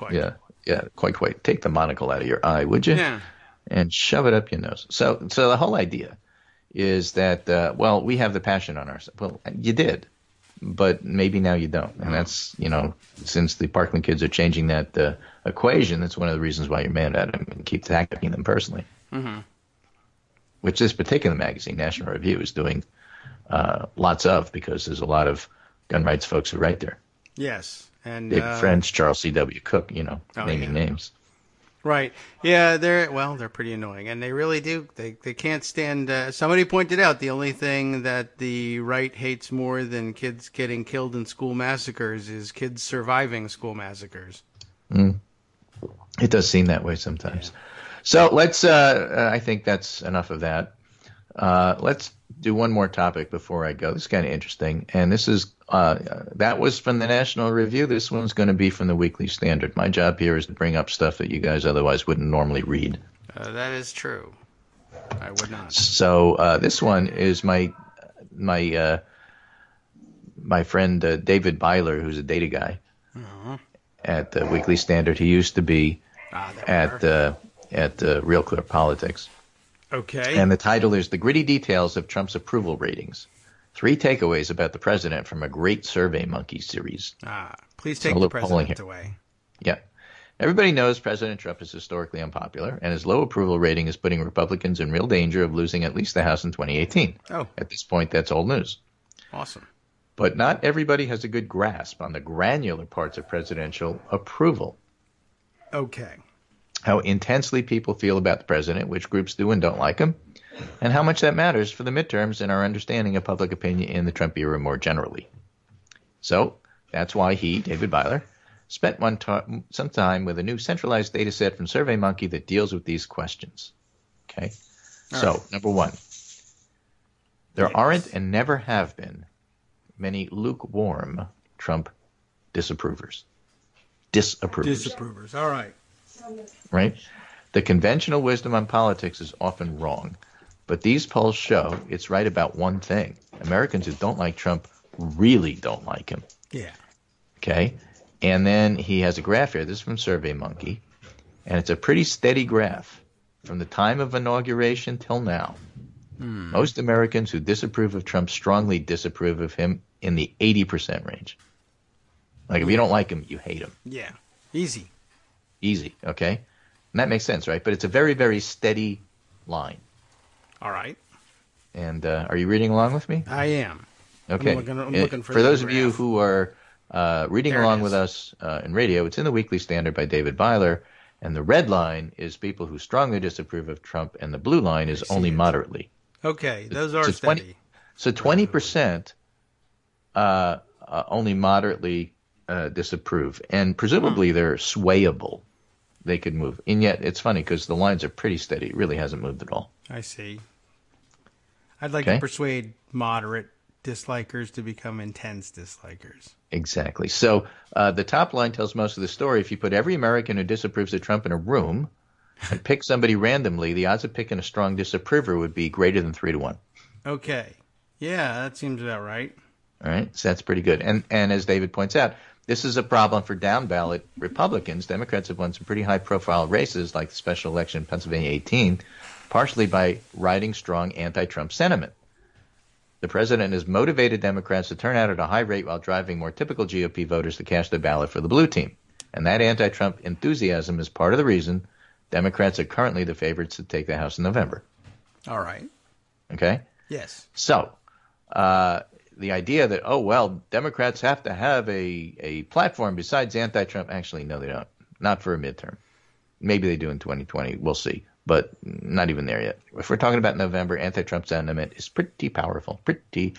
Yeah, quite. Take the monocle out of your eye, would you? Yeah. And shove it up your nose. So the whole idea is that, we have the passion on our side. Well, you did, but maybe now you don't. And that's, since the Parkland kids are changing that equation, that's one of the reasons why you're mad at them and keep attacking them personally. Mm-hmm. Which this particular magazine, National Review, is doing lots of because there's a lot of gun rights folks who write there. Yes. And big friends, Charles C.W. Cook, naming names. Right. Yeah, they're pretty annoying. And they really do. They can't stand. Somebody pointed out the only thing that the right hates more than kids getting killed in school massacres is kids surviving school massacres. It does seem that way sometimes. Yeah. So let's, I think that's enough of that. Let's do one more topic before I go. This is kind of interesting. And this is, that was from the National Review. This one's going to be from the Weekly Standard. My job here is to bring up stuff that you guys otherwise wouldn't normally read. That is true. I would not. So this one is my friend David Byler, who's a data guy at the Weekly Standard. He used to be at Real Clear Politics. Okay. And the title is The Gritty Details of Trump's Approval Ratings. 3 takeaways about the president from a great Survey Monkey series. Please take the president away. Yeah. Everybody knows President Trump is historically unpopular, and his low approval rating is putting Republicans in real danger of losing at least the House in 2018. Oh. At this point, that's old news. Awesome. But not everybody has a good grasp on the granular parts of presidential approval. Okay. How intensely people feel about the president, which groups do and don't like him, and how much that matters for the midterms and our understanding of public opinion in the Trump era more generally. So that's why he, David Byler, spent some time with a new centralized data set from SurveyMonkey that deals with these questions. Okay? So, number one, there aren't and never have been many lukewarm Trump disapprovers. Disapprovers, all right. Right? The conventional wisdom on politics is often wrong. But these polls show it's right about one thing. Americans who don't like Trump really don't like him. Yeah. Okay? And then he has a graph here. This is from SurveyMonkey. And it's a pretty steady graph from the time of inauguration till now. Most Americans who disapprove of Trump strongly disapprove of him in the 80% range. Like, if you don't like him, you hate him. Yeah. Easy. Easy, okay? And that makes sense, right? But it's a very, very steady line. All right. And are you reading along with me? I am. Okay. I'm looking for For the those of graph. you who are reading There it along is. with us in radio, it's in the Weekly Standard by David Byler. And the red line is people who strongly disapprove of Trump, and the blue line is only moderately. Okay, those are So steady. 20% only moderately disapprove, and presumably they're swayable. They could move, and yet it's funny because the lines are pretty steady. It really hasn't moved at all. I see. I'd like Okay. to persuade moderate dislikers to become intense dislikers. Exactly. So the top line tells most of the story. If you put every American who disapproves of Trump in a room and pick somebody randomly, the odds of picking a strong disapprover would be greater than 3-1. Okay. Yeah, that seems about right. All right, so that's pretty good. And as David points out, this is a problem for down ballot Republicans. Democrats have won some pretty high profile races, like the special election in Pennsylvania 18, partially by riding strong anti-Trump sentiment. The president has motivated Democrats to turn out at a high rate while driving more typical GOP voters to cast their ballot for the blue team. And that anti-Trump enthusiasm is part of the reason Democrats are currently the favorites to take the House in November. All right. Okay? Yes. So, the idea that, oh, well, Democrats have to have a platform besides anti-Trump. Actually, no, they don't. Not for a midterm. Maybe they do in 2020. We'll see. But not even there yet. If we're talking about November, anti-Trump sentiment is pretty powerful. Pretty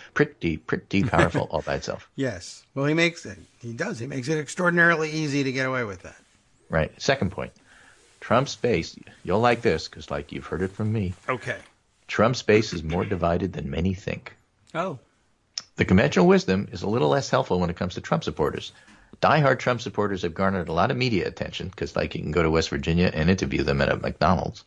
powerful all by itself. Yes. Well, he makes it extraordinarily easy to get away with that. Right. Second point. Trump's base, you'll like this because, like, you've heard it from me. Okay. Trump's base is more divided than many think. Oh. The conventional wisdom is a little less helpful when it comes to Trump supporters. Diehard Trump supporters have garnered a lot of media attention because, like, you can go to West Virginia and interview them at a McDonald's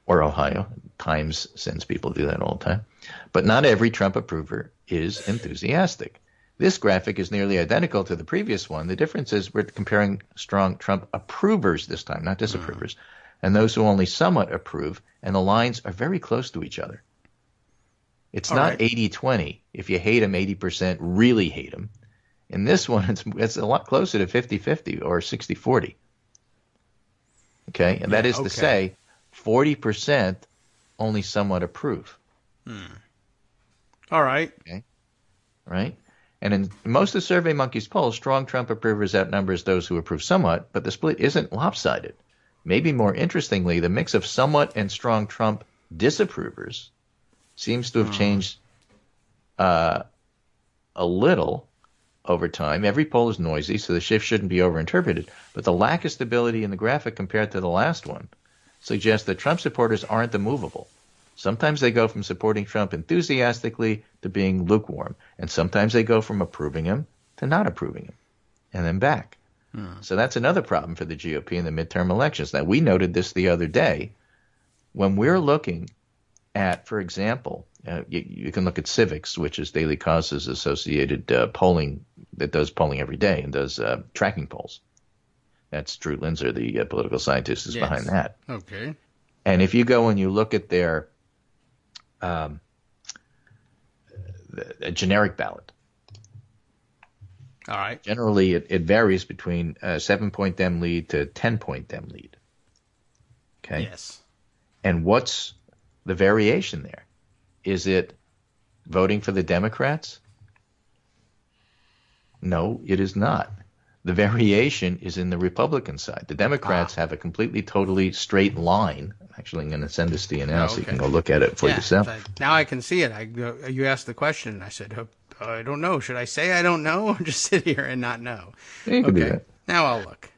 or Ohio. Times sends people to do that all the time. But not every Trump approver is enthusiastic. This graphic is nearly identical to the previous one. The difference is we're comparing strong Trump approvers this time, not disapprovers, and those who only somewhat approve, and the lines are very close to each other. It's All not right. 80-20. If you hate him, 80% really hate him. In this one, it's a lot closer to 50-50 or 60-40. Okay? And that is to say, 40% only somewhat approve. All right. Okay? Right? And in most of SurveyMonkey's polls, strong Trump approvers outnumbers those who approve somewhat, but the split isn't lopsided. Maybe more interestingly, the mix of somewhat and strong Trump disapprovers seems to have changed a little over time. Every poll is noisy, so the shift shouldn't be overinterpreted. But the lack of stability in the graphic compared to the last one suggests that Trump supporters aren't immovable. Sometimes they go from supporting Trump enthusiastically to being lukewarm, and sometimes they go from approving him to not approving him, and then back. So that's another problem for the GOP in the midterm elections. Now, we noted this the other day. When we're looking at, for example, you can look at Civics, which is Daily Cause's associated polling that does polling every day and does tracking polls. That's Drew Linzer, the political scientist, who's behind that. Okay. And if you go and you look at their a generic ballot, All right. generally it varies between a 7-point Dem lead to a 10-point Dem lead. Okay. Yes. And what's the variation there? Is it voting for the Democrats? No, it is not. The variation is in the Republican side. The Democrats have a completely, totally straight line. Actually, I'm going to send this to you now so you can go look at it for yourself. Now I can see it. You asked the question, and I said, I don't know. Should I say I don't know or just sit here and not know? You can do that. Now I'll look.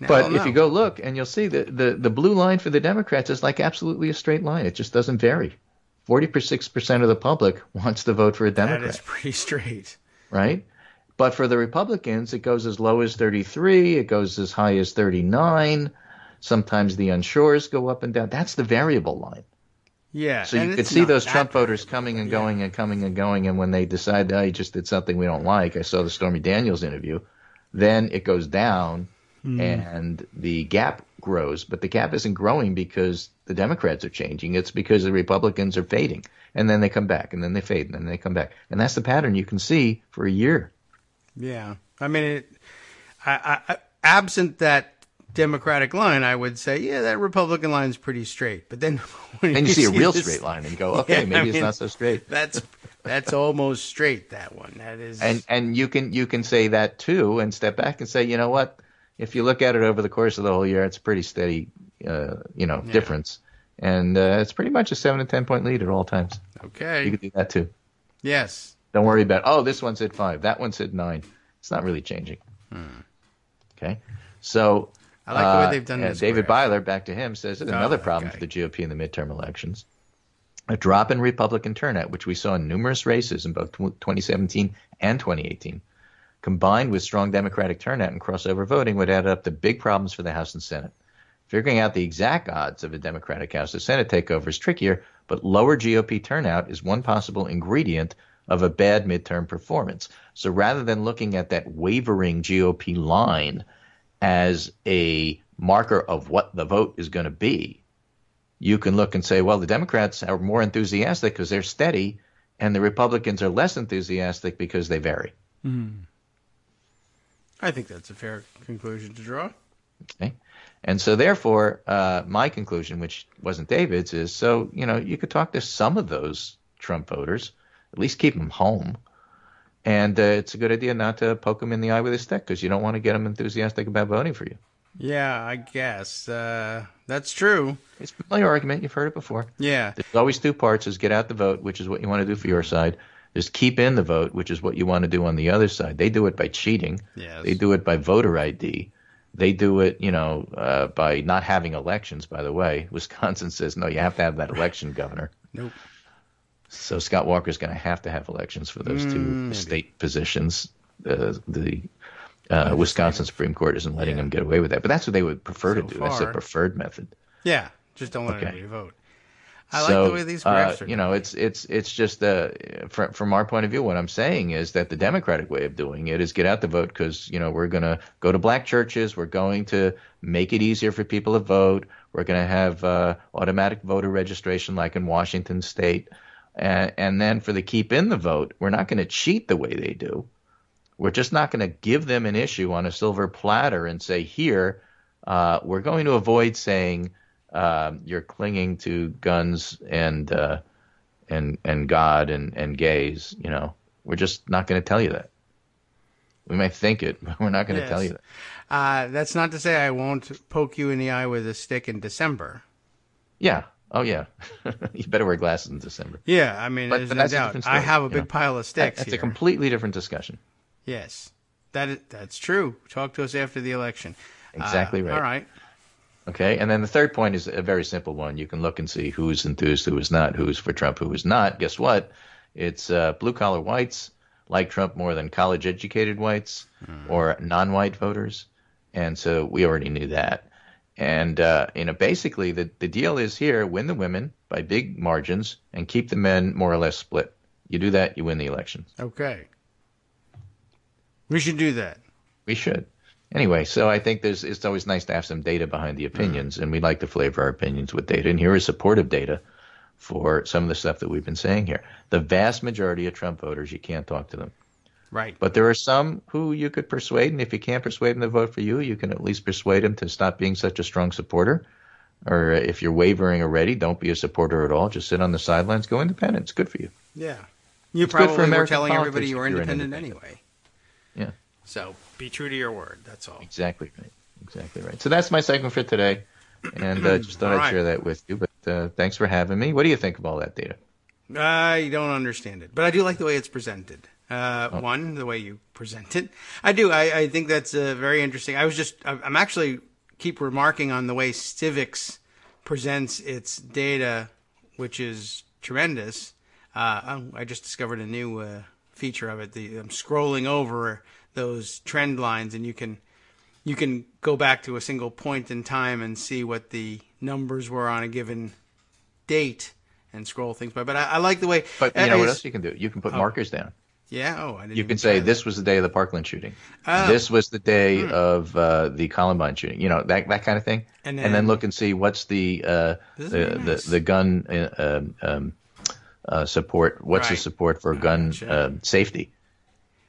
Now But I'll if know. you go look, and you'll see that the blue line for the Democrats is like absolutely a straight line. It just doesn't vary. 46% of the public wants to vote for a That Democrat. is pretty straight. Right? But for the Republicans, it goes as low as 33. It goes as high as 39. Sometimes the unsures go up and down. That's the variable line. Yeah. So and you could it's see not those that Trump voters variable, coming and yeah. going and coming and going, and when they decide, oh, he just did something we don't like, I saw the Stormy Daniels interview, then it goes down and the gap grows. But the gap isn't growing because the Democrats are changing. It's because the Republicans are fading. And then they come back, and then they fade, and then they come back. And that's the pattern you can see for a year. Yeah. I mean, absent that Democratic line, I would say, yeah, that Republican line's pretty straight. But then when Then you see a real this, straight line, and you go, okay, yeah, maybe it's not so straight. That's almost straight. That one. That is. And you can say that too, and step back and say, you know what? If you look at it over the course of the whole year, it's a pretty steady, difference, and it's pretty much a 7 to 10 point lead at all times. Okay. You could do that too. Yes. Don't worry about, oh, this one said 5, that one said 9. It's not really changing. Okay, so I like the way they've done this. David graph. Byler, back to him, says another problem okay. for the GOP in the midterm elections. A drop in Republican turnout, which we saw in numerous races in both 2017 and 2018, combined with strong Democratic turnout and crossover voting, would add up to big problems for the House and Senate. Figuring out the exact odds of a Democratic House or Senate takeover is trickier, but lower GOP turnout is one possible ingredient of a bad midterm performance. So rather than looking at that wavering GOP line as a marker of what the vote is going to be, you can look and say, well, the Democrats are more enthusiastic because they're steady, and the Republicans are less enthusiastic because they vary. I think that's a fair conclusion to draw. Okay. And so therefore, my conclusion, which wasn't David's, is so, you could talk to some of those Trump voters, at least keep them home. And it's a good idea not to poke them in the eye with a stick because you don't want to get them enthusiastic about voting for you. Yeah, I guess. That's true. It's a familiar argument. You've heard it before. Yeah. There's always two parts: is get out the vote, which is what you want to do for your side. There's keep in the vote, which is what you want to do on the other side. They do it by cheating. Yes. They do it by voter ID. They do it, by not having elections, by the way. Wisconsin says, no, you have to have that election, Governor. Nope. So Scott Walker's going to have elections for those two state positions. The Wisconsin Supreme Court isn't letting them get away with that. But that's what they would prefer to do. That's the preferred method. Yeah, just don't let anybody vote. I like the way these graphs are going. It's just from our point of view, what I'm saying is that the Democratic way of doing it is get out the vote because, we're going to go to black churches. We're going to make it easier for people to vote. We're going to have automatic voter registration like in Washington State. And then for the keep in the vote, we're not going to cheat the way they do. We're just not going to give them an issue on a silver platter and say, here, we're going to avoid saying you're clinging to guns and God and gays. We're just not going to tell you that. We might think it, but we're not going to tell you that. That's not to say I won't poke you in the eye with a stick in December. Yeah. Oh, yeah. You better wear glasses in December. Yeah, I mean, there's no doubt. I have a big pile of sticks That's here. a completely different discussion. Yes, that's true. Talk to us after the election. Exactly right. All right. Okay, and then the third point is a very simple one. You can look and see who's enthused, who is not, who's for Trump, who is not. Guess what? It's blue-collar whites like Trump more than college-educated whites or non-white voters, and so we already knew that. And, basically the deal is here, win the women by big margins and keep the men more or less split. You do that, you win the elections. Okay. We should do that. We should. Anyway, so I think it's always nice to have some data behind the opinions, and we like to flavor our opinions with data. And here is supportive data for some of the stuff that we've been saying here. The vast majority of Trump voters, you can't talk to them. Right. But there are some who you could persuade, and if you can't persuade them to vote for you, you can at least persuade them to stop being such a strong supporter. Or if you're wavering already, don't be a supporter at all. Just sit on the sidelines, go independent. It's good for you. Yeah. You It's good for probably were American telling politics everybody you were if you're independent independent. anyway. Yeah. So be true to your word. That's all. Exactly right. Exactly right. So that's my segment for today, and just thought I'd share that with you. But thanks for having me. What do you think of all that data? I don't understand it, but I do like the way it's presented. One, the way you present it. I do. I think that's very interesting. I'm actually keep remarking on the way Civics presents its data, which is tremendous. I just discovered a new feature of it. I'm scrolling over those trend lines, and you can go back to a single point in time and see what the numbers were on a given date, and scroll things by. But I like the way. But you know what else you can do? You can put markers down. Yeah. Oh, I didn't. You even can try say that. this was the day of the Parkland shooting. Oh. This was the day of the Columbine shooting. You know, that kind of thing. And then look and see what's the gun support. What's the Right. support for gun safety?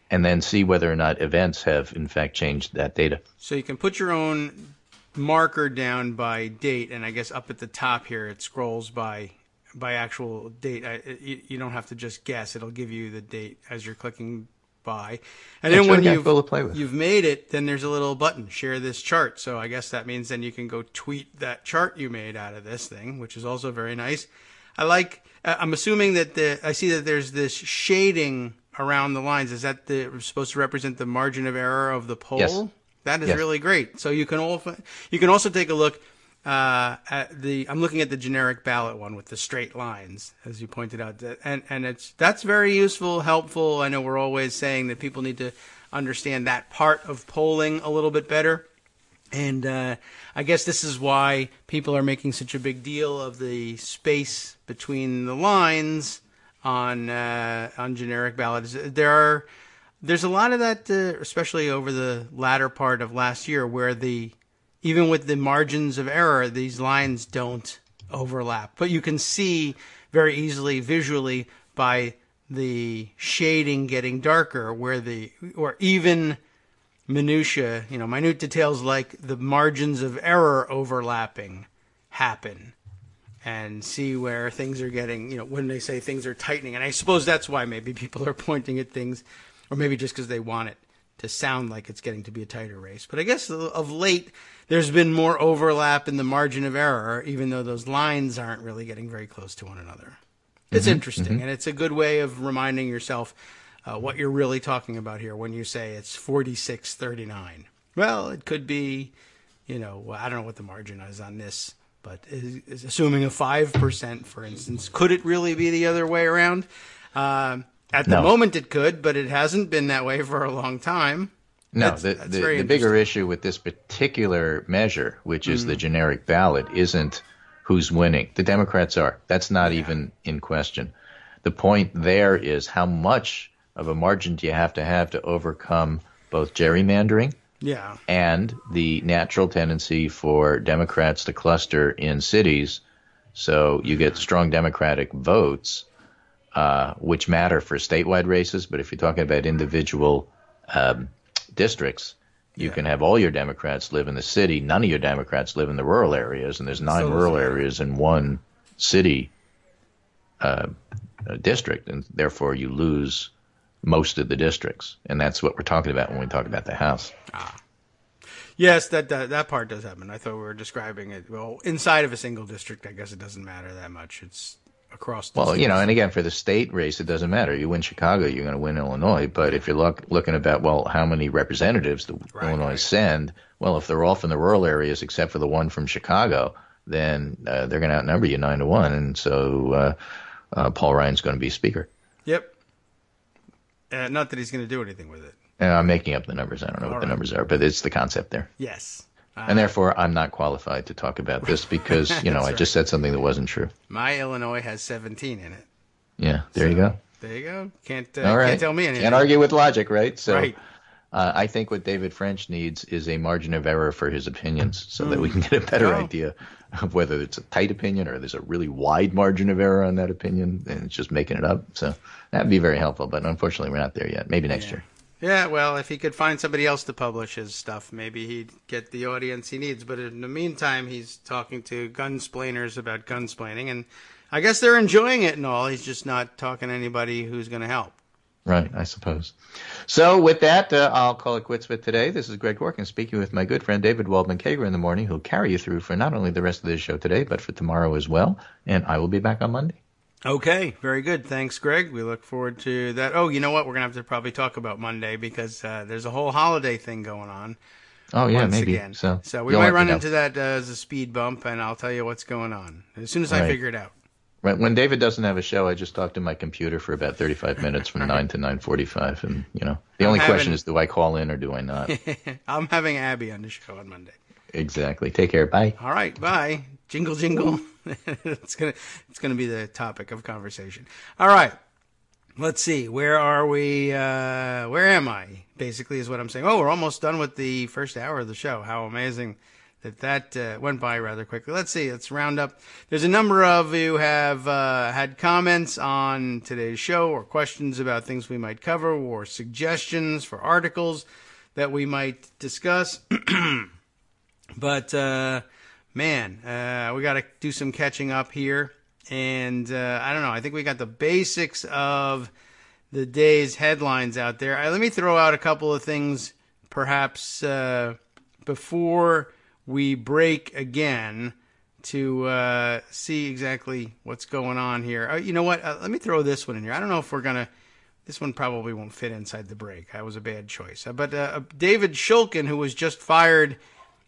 And then see whether or not events have in fact changed that data. So you can put your own marker down by date, and I guess up at the top here it scrolls by actual date. You don't have to just guess; it'll give you the date as you're clicking by. And then when you've made it, then there's a little button, share this chart. So I guess that means then you can go tweet that chart you made out of this thing, which is also very nice. I'm assuming that I see that there's this shading around the lines. Is that supposed to represent the margin of error of the poll? Yes. That is really great. So you can also take a look at I'm looking at the generic ballot one with the straight lines, as you pointed out, and that's very useful, helpful. I know we're always saying that people need to understand that part of polling a little bit better. And I guess this is why people are making such a big deal of the space between the lines on generic ballots. There's a lot of that, especially over the latter part of last year, where even with the margins of error, these lines don't overlap. But you can see very easily visually by the shading getting darker, or even minutia, minute details like the margins of error overlapping happen, and see where things are getting, when they say things are tightening. And I suppose that's why maybe people are pointing at things, or maybe just because they want it to sound like it's getting to be a tighter race. But I guess of late, there's been more overlap in the margin of error, even though those lines aren't really getting very close to one another. It's interesting, and it's a good way of reminding yourself what you're really talking about here when you say it's 46-39. Well, it could be, I don't know what the margin is on this, but is assuming a 5%, for instance. Could it really be the other way around? At the moment it could, but it hasn't been that way for a long time. No, the bigger issue with this particular measure, which is the generic ballot, isn't who's winning. The Democrats are. That's not even in question. The point there is how much of a margin do you have to overcome both gerrymandering and the natural tendency for Democrats to cluster in cities, so you get strong Democratic votes, which matter for statewide races. But if you're talking about individual districts, you can have all your Democrats live in the city. None of your Democrats live in the rural areas, and there's 9 rural areas in one city district, and therefore you lose most of the districts. And that's what we're talking about when we talk about the House. Yes, that part does happen. I thought we were describing it. Well, inside of a single district, I guess it doesn't matter that much. It's across the state. And again, for the state race, it doesn't matter. You win Chicago, you're going to win Illinois. But if you're looking about, how many representatives Illinois send, if they're all from the rural areas except for the one from Chicago, then they're going to outnumber you 9-1. And so Paul Ryan's going to be speaker. Yep. Not that he's going to do anything with it. I'm making up the numbers. I don't know what the numbers are, but it's the concept there. Yes. And therefore, I'm not qualified to talk about this because, I just said something that wasn't true. My Illinois has 17 in it. Yeah, you go. There you go. Can't can't tell me anything. Can't argue with logic, right? So, right. I think what David French needs is a margin of error for his opinions so that we can get a better idea of whether it's a tight opinion or there's a really wide margin of error on that opinion and it's just making it up. So that'd be very helpful, but unfortunately we're not there yet. Maybe next year. Yeah, well, if he could find somebody else to publish his stuff, maybe he'd get the audience he needs. But in the meantime, he's talking to gunsplainers about gunsplaining, and I guess they're enjoying it and all. He's just not talking to anybody who's going to help. Right, I suppose. So with that, I'll call it quits for today. This is Greg Dworkin speaking with my good friend David Waldman Kagro in the morning, who'll carry you through for not only the rest of this show today, but for tomorrow as well. And I will be back on Monday. Okay, very good. Thanks, Greg. We look forward to that. Oh, you know what? We're going to have to probably talk about Monday because there's a whole holiday thing going on. Oh, yeah, maybe. Again. So we might run into that as a speed bump, and I'll tell you what's going on as soon as I figure it out. Right. When David doesn't have a show, I just talk to my computer for about 35 minutes from 9 to 9:45. And, the only question is, do I call in or do I not? I'm having Abby on the show on Monday. Exactly. Take care. Bye. All right. Bye. Jingle, jingle. it's gonna be the topic of conversation. All right. Let's see. Where are we? Where am I? Basically, is what I'm saying. Oh, we're almost done with the first hour of the show. How amazing that went by rather quickly. Let's see. Let's round up. There's a number of you who have had comments on today's show or questions about things we might cover or suggestions for articles that we might discuss. But, man, we got to do some catching up here. And I don't know. I think we got the basics of the day's headlines out there. Let me throw out a couple of things, perhaps, before we break again to see exactly what's going on here. You know what? Let me throw this one in here. I don't know if we're going to... This one probably won't fit inside the break. That was a bad choice. But David Shulkin, who was just fired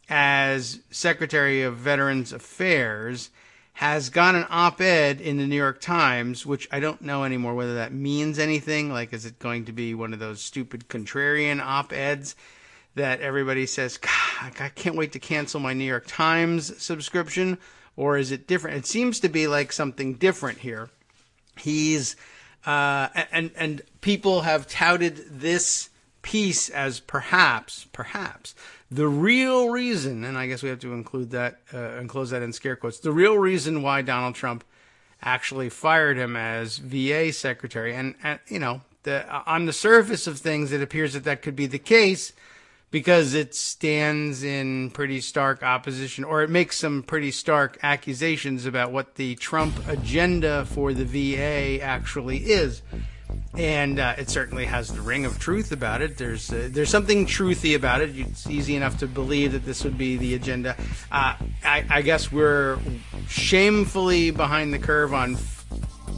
as Secretary of Veterans Affairs, has got an op-ed in the New York Times, which I don't know anymore whether that means anything. Like, is it going to be one of those stupid contrarian op-eds that everybody says, God, I can't wait to cancel my New York Times subscription? Or is it different? It seems to be like something different here. He's, and people have touted this piece as perhaps the real reason, and I guess we have to include that, enclose that in scare quotes, the real reason why Donald Trump actually fired him as VA secretary. And you know, on the surface of things, it appears that could be the case because it stands in pretty stark opposition, or it makes some pretty stark accusations about what the Trump agenda for the VA actually is. And it certainly has the ring of truth about it. There's something truthy about it. It's easy enough to believe that this would be the agenda. I guess we're shamefully behind the curve on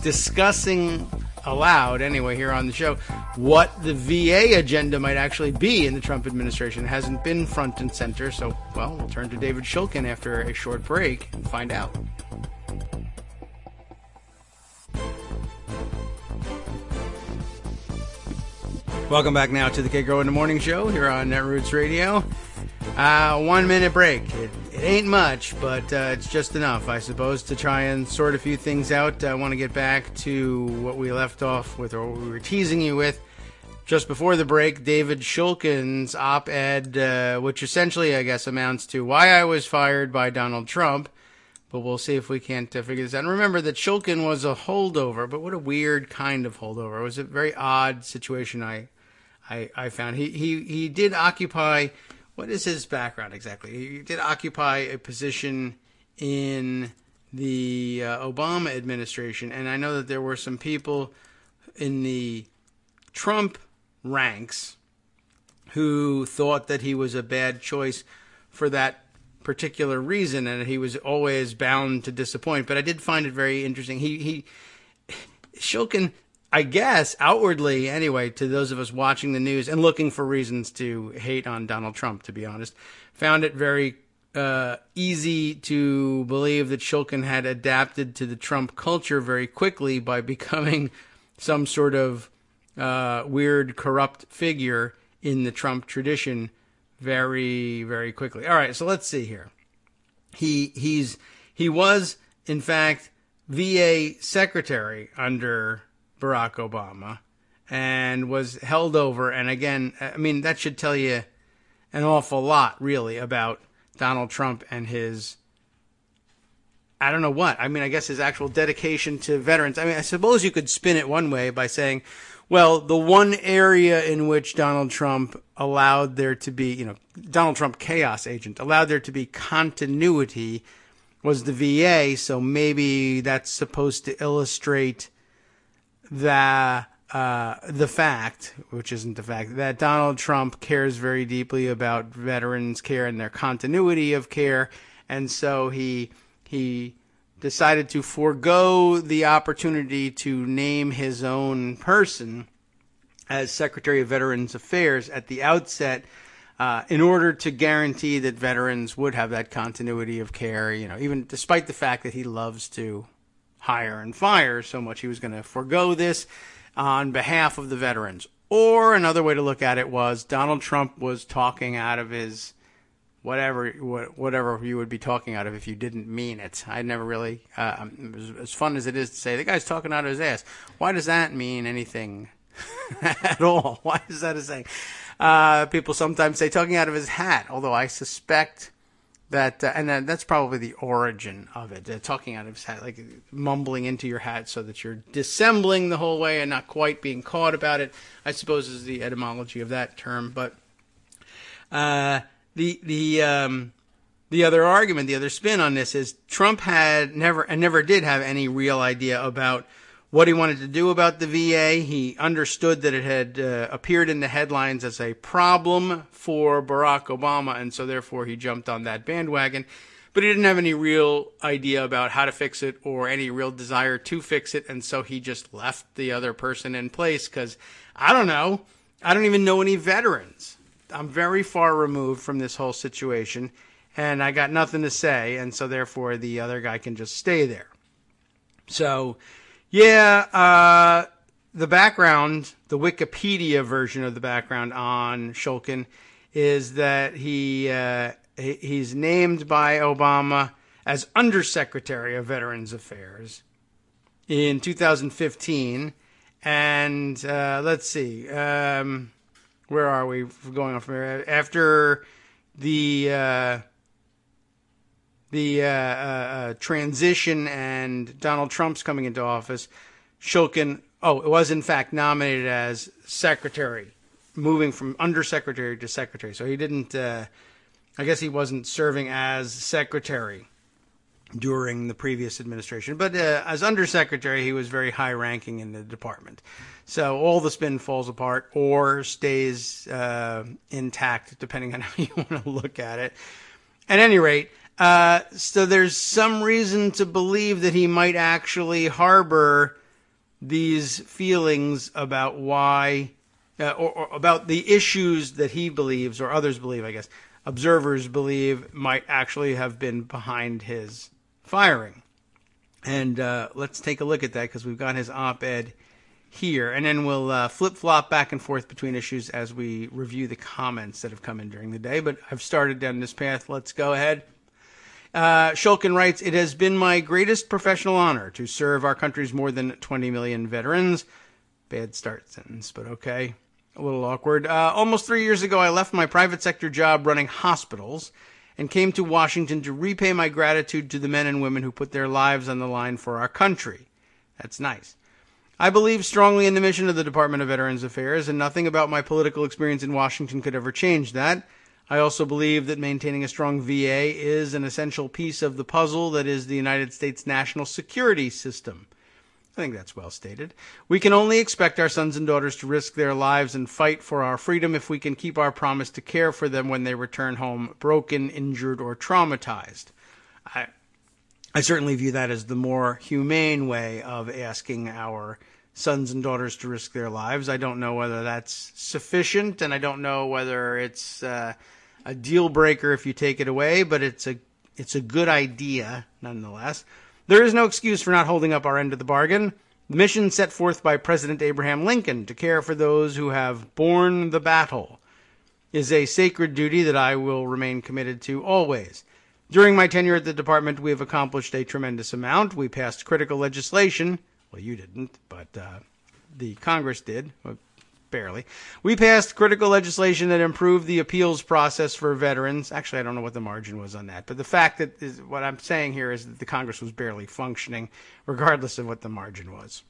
discussing aloud, anyway, here on the show, what the VA agenda might actually be in the Trump administration. It hasn't been front and center. So, well, we'll turn to David Shulkin after a short break and find out. Welcome back now to the Kagro in the Morning Show here on Netroots Radio. 1 minute break. It ain't much, but it's just enough, I suppose, to try and sort a few things out. I want to get back to what we left off with, or what we were teasing you with just before the break, David Shulkin's op-ed, which essentially, I guess, amounts to why I was fired by Donald Trump. But we'll see if we can't figure this out. And remember that Shulkin was a holdover, but what a weird kind of holdover. It was a very odd situation I found. He did occupy, what is his background exactly? He did occupy a position in the Obama administration, and I know that there were some people in the Trump ranks who thought that he was a bad choice for that particular reason, and he was always bound to disappoint. But I did find it very interesting. Shulkin, I guess, outwardly anyway, to those of us watching the news and looking for reasons to hate on Donald Trump, to be honest, found it very easy to believe that Shulkin had adapted to the Trump culture very quickly by becoming some sort of weird, corrupt figure in the Trump tradition very, very quickly. All right, so let's see here. He was, in fact, VA secretary under Barack Obama and was held over. And again, I mean, that should tell you an awful lot, really, about Donald Trump and his, I don't know what. I mean, I guess his actual dedication to veterans. I mean, I suppose you could spin it one way by saying, well, the one area in which Donald Trump allowed there to be, Donald Trump chaos agent, allowed there to be continuity was the VA. So maybe that's supposed to illustrate the fact, which isn't the fact, that Donald Trump cares very deeply about veterans' care and their continuity of care. And so he decided to forego the opportunity to name his own person as Secretary of Veterans Affairs at the outset in order to guarantee that veterans would have that continuity of care, even despite the fact that he loves to hire and fire so much. He was going to forego this on behalf of the veterans. Or another way to look at it was Donald Trump was talking out of his whatever you would be talking out of if you didn't mean it. I never really, as fun as it is to say, the guy's talking out of his ass. Why does that mean anything at all? Why is that a saying? People sometimes say talking out of his hat, although I suspect that, and that's probably the origin of it, talking out of his hat, like mumbling into your hat so that you're dissembling the whole way and not quite being caught about it, I suppose is the etymology of that term. But the other argument, the other spin on this is Trump had never did have any real idea about what he wanted to do about the VA. He understood that it had appeared in the headlines as a problem for Barack Obama, and so therefore he jumped on that bandwagon. But he didn't have any real idea about how to fix it or any real desire to fix it, and so he just left the other person in place because, I don't know, I don't even know any veterans. I'm very far removed from this whole situation, and I got nothing to say, and so therefore the other guy can just stay there. So, yeah, the background, the Wikipedia version of the background on Shulkin is that he's named by Obama as Undersecretary of Veterans Affairs in 2015, and let's see, where are we going on from here? After the transition and Donald Trump's coming into office, Shulkin, it was in fact nominated as secretary, moving from undersecretary to secretary. So he didn't, I guess he wasn't serving as secretary during the previous administration, but as undersecretary, he was very high ranking in the department. So all the spin falls apart or stays intact, depending on how you want to look at it. At any rate, so there's some reason to believe that he might actually harbor these feelings about why, or about the issues that he believes, or others believe, I guess, observers believe might actually have been behind his firing. And let's take a look at that because we've got his op-ed here, and then we'll flip-flop back and forth between issues as we review the comments that have come in during the day. But I've started down this path. Let's go ahead. Shulkin writes, "It has been my greatest professional honor to serve our country's more than 20 million veterans." Bad start sentence, but okay. A little awkward. "Almost 3 years ago, I left my private sector job running hospitals and came to Washington to repay my gratitude to the men and women who put their lives on the line for our country." That's nice. "I believe strongly in the mission of the Department of Veterans Affairs, and nothing about my political experience in Washington could ever change that. I also believe that maintaining a strong VA is an essential piece of the puzzle that is the United States national security system." I think that's well stated. "We can only expect our sons and daughters to risk their lives and fight for our freedom if we can keep our promise to care for them when they return home broken, injured, or traumatized." I certainly view that as the more humane way of asking our sons and daughters to risk their lives. I don't know whether that's sufficient, and I don't know whether it's a deal breaker if you take it away, but it's a good idea nonetheless. "There is no excuse for not holding up our end of the bargain. The mission set forth by President Abraham Lincoln to care for those who have borne the battle is a sacred duty that I will remain committed to always. During my tenure at the department, we have accomplished a tremendous amount. We passed critical legislation." Well, you didn't, but the Congress did, barely. "We passed critical legislation that improved the appeals process for veterans." Actually, I don't know what the margin was on that, but the fact that what I'm saying here is that the Congress was barely functioning, regardless of what the margin was.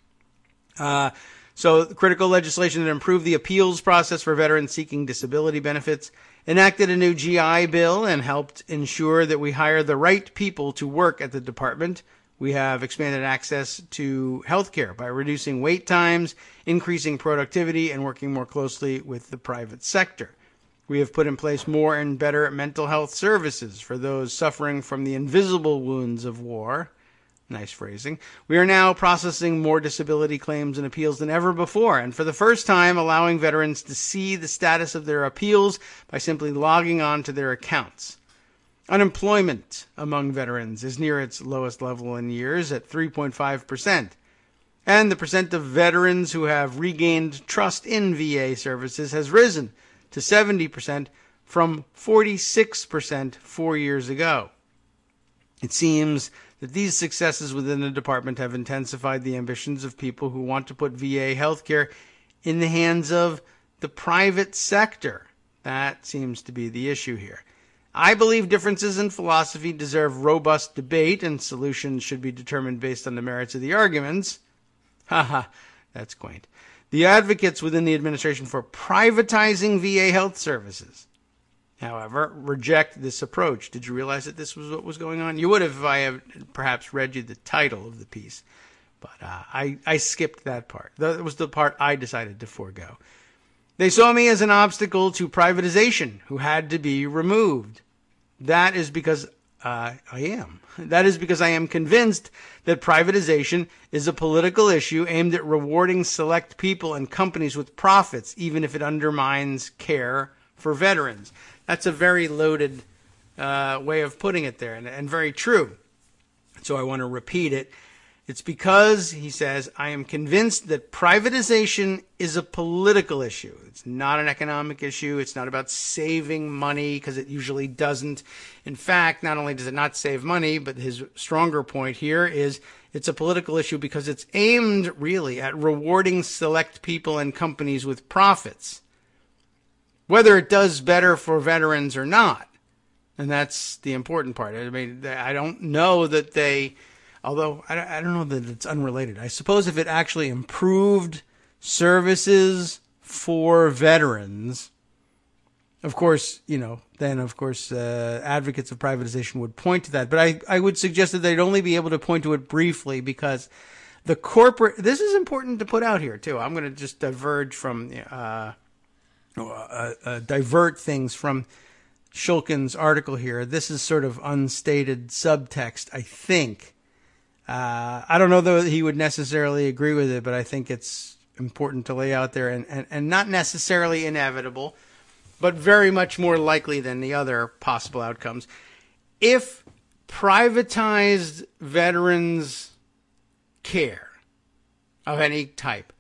So critical legislation that improved the appeals process for veterans seeking disability benefits, enacted a new GI Bill, and helped ensure that we hire the right people to work at the department. We have expanded access to health care by reducing wait times, increasing productivity, and working more closely with the private sector. We have put in place more and better mental health services for those suffering from the invisible wounds of war. Nice phrasing. We are now processing more disability claims and appeals than ever before, and for the first time allowing veterans to see the status of their appeals by simply logging on to their accounts. Unemployment among veterans is near its lowest level in years at 3.5%. And the percent of veterans who have regained trust in VA services has risen to 70% from 46% 4 years ago. It seems that these successes within the department have intensified the ambitions of people who want to put VA healthcare in the hands of the private sector. That seems to be the issue here. I believe differences in philosophy deserve robust debate, and solutions should be determined based on the merits of the arguments. Haha, that's quaint. The advocates within the administration for privatizing VA health services, however, reject this approach. Did you realize that this was what was going on? You would have if I had perhaps read you the title of the piece, but I skipped that part. That was the part I decided to forego. They saw me as an obstacle to privatization who had to be removed. That is because I am. That is because I am convinced that privatization is a political issue aimed at rewarding select people and companies with profits, even if it undermines care for veterans. That's a very loaded way of putting it there, and very true. So I want to repeat it. It's because, he says, I am convinced that privatization is a political issue. It's not an economic issue. It's not about saving money, because it usually doesn't. In fact, not only does it not save money, but his stronger point here is it's a political issue because it's aimed really at rewarding select people and companies with profits, whether it does better for veterans or not. And that's the important part. I mean, I don't know that they... Although, I don't know that it's unrelated. I suppose if it actually improved services for veterans, of course, then, of course, advocates of privatization would point to that. But I would suggest that they'd only be able to point to it briefly because the corporate... This is important to put out here, too. I'm going to just diverge from... divert things from Shulkin's article here. This is sort of unstated subtext, I think. I don't know that he would necessarily agree with it, but I think it's important to lay out there and not necessarily inevitable, but very much more likely than the other possible outcomes. If privatized veterans care of any type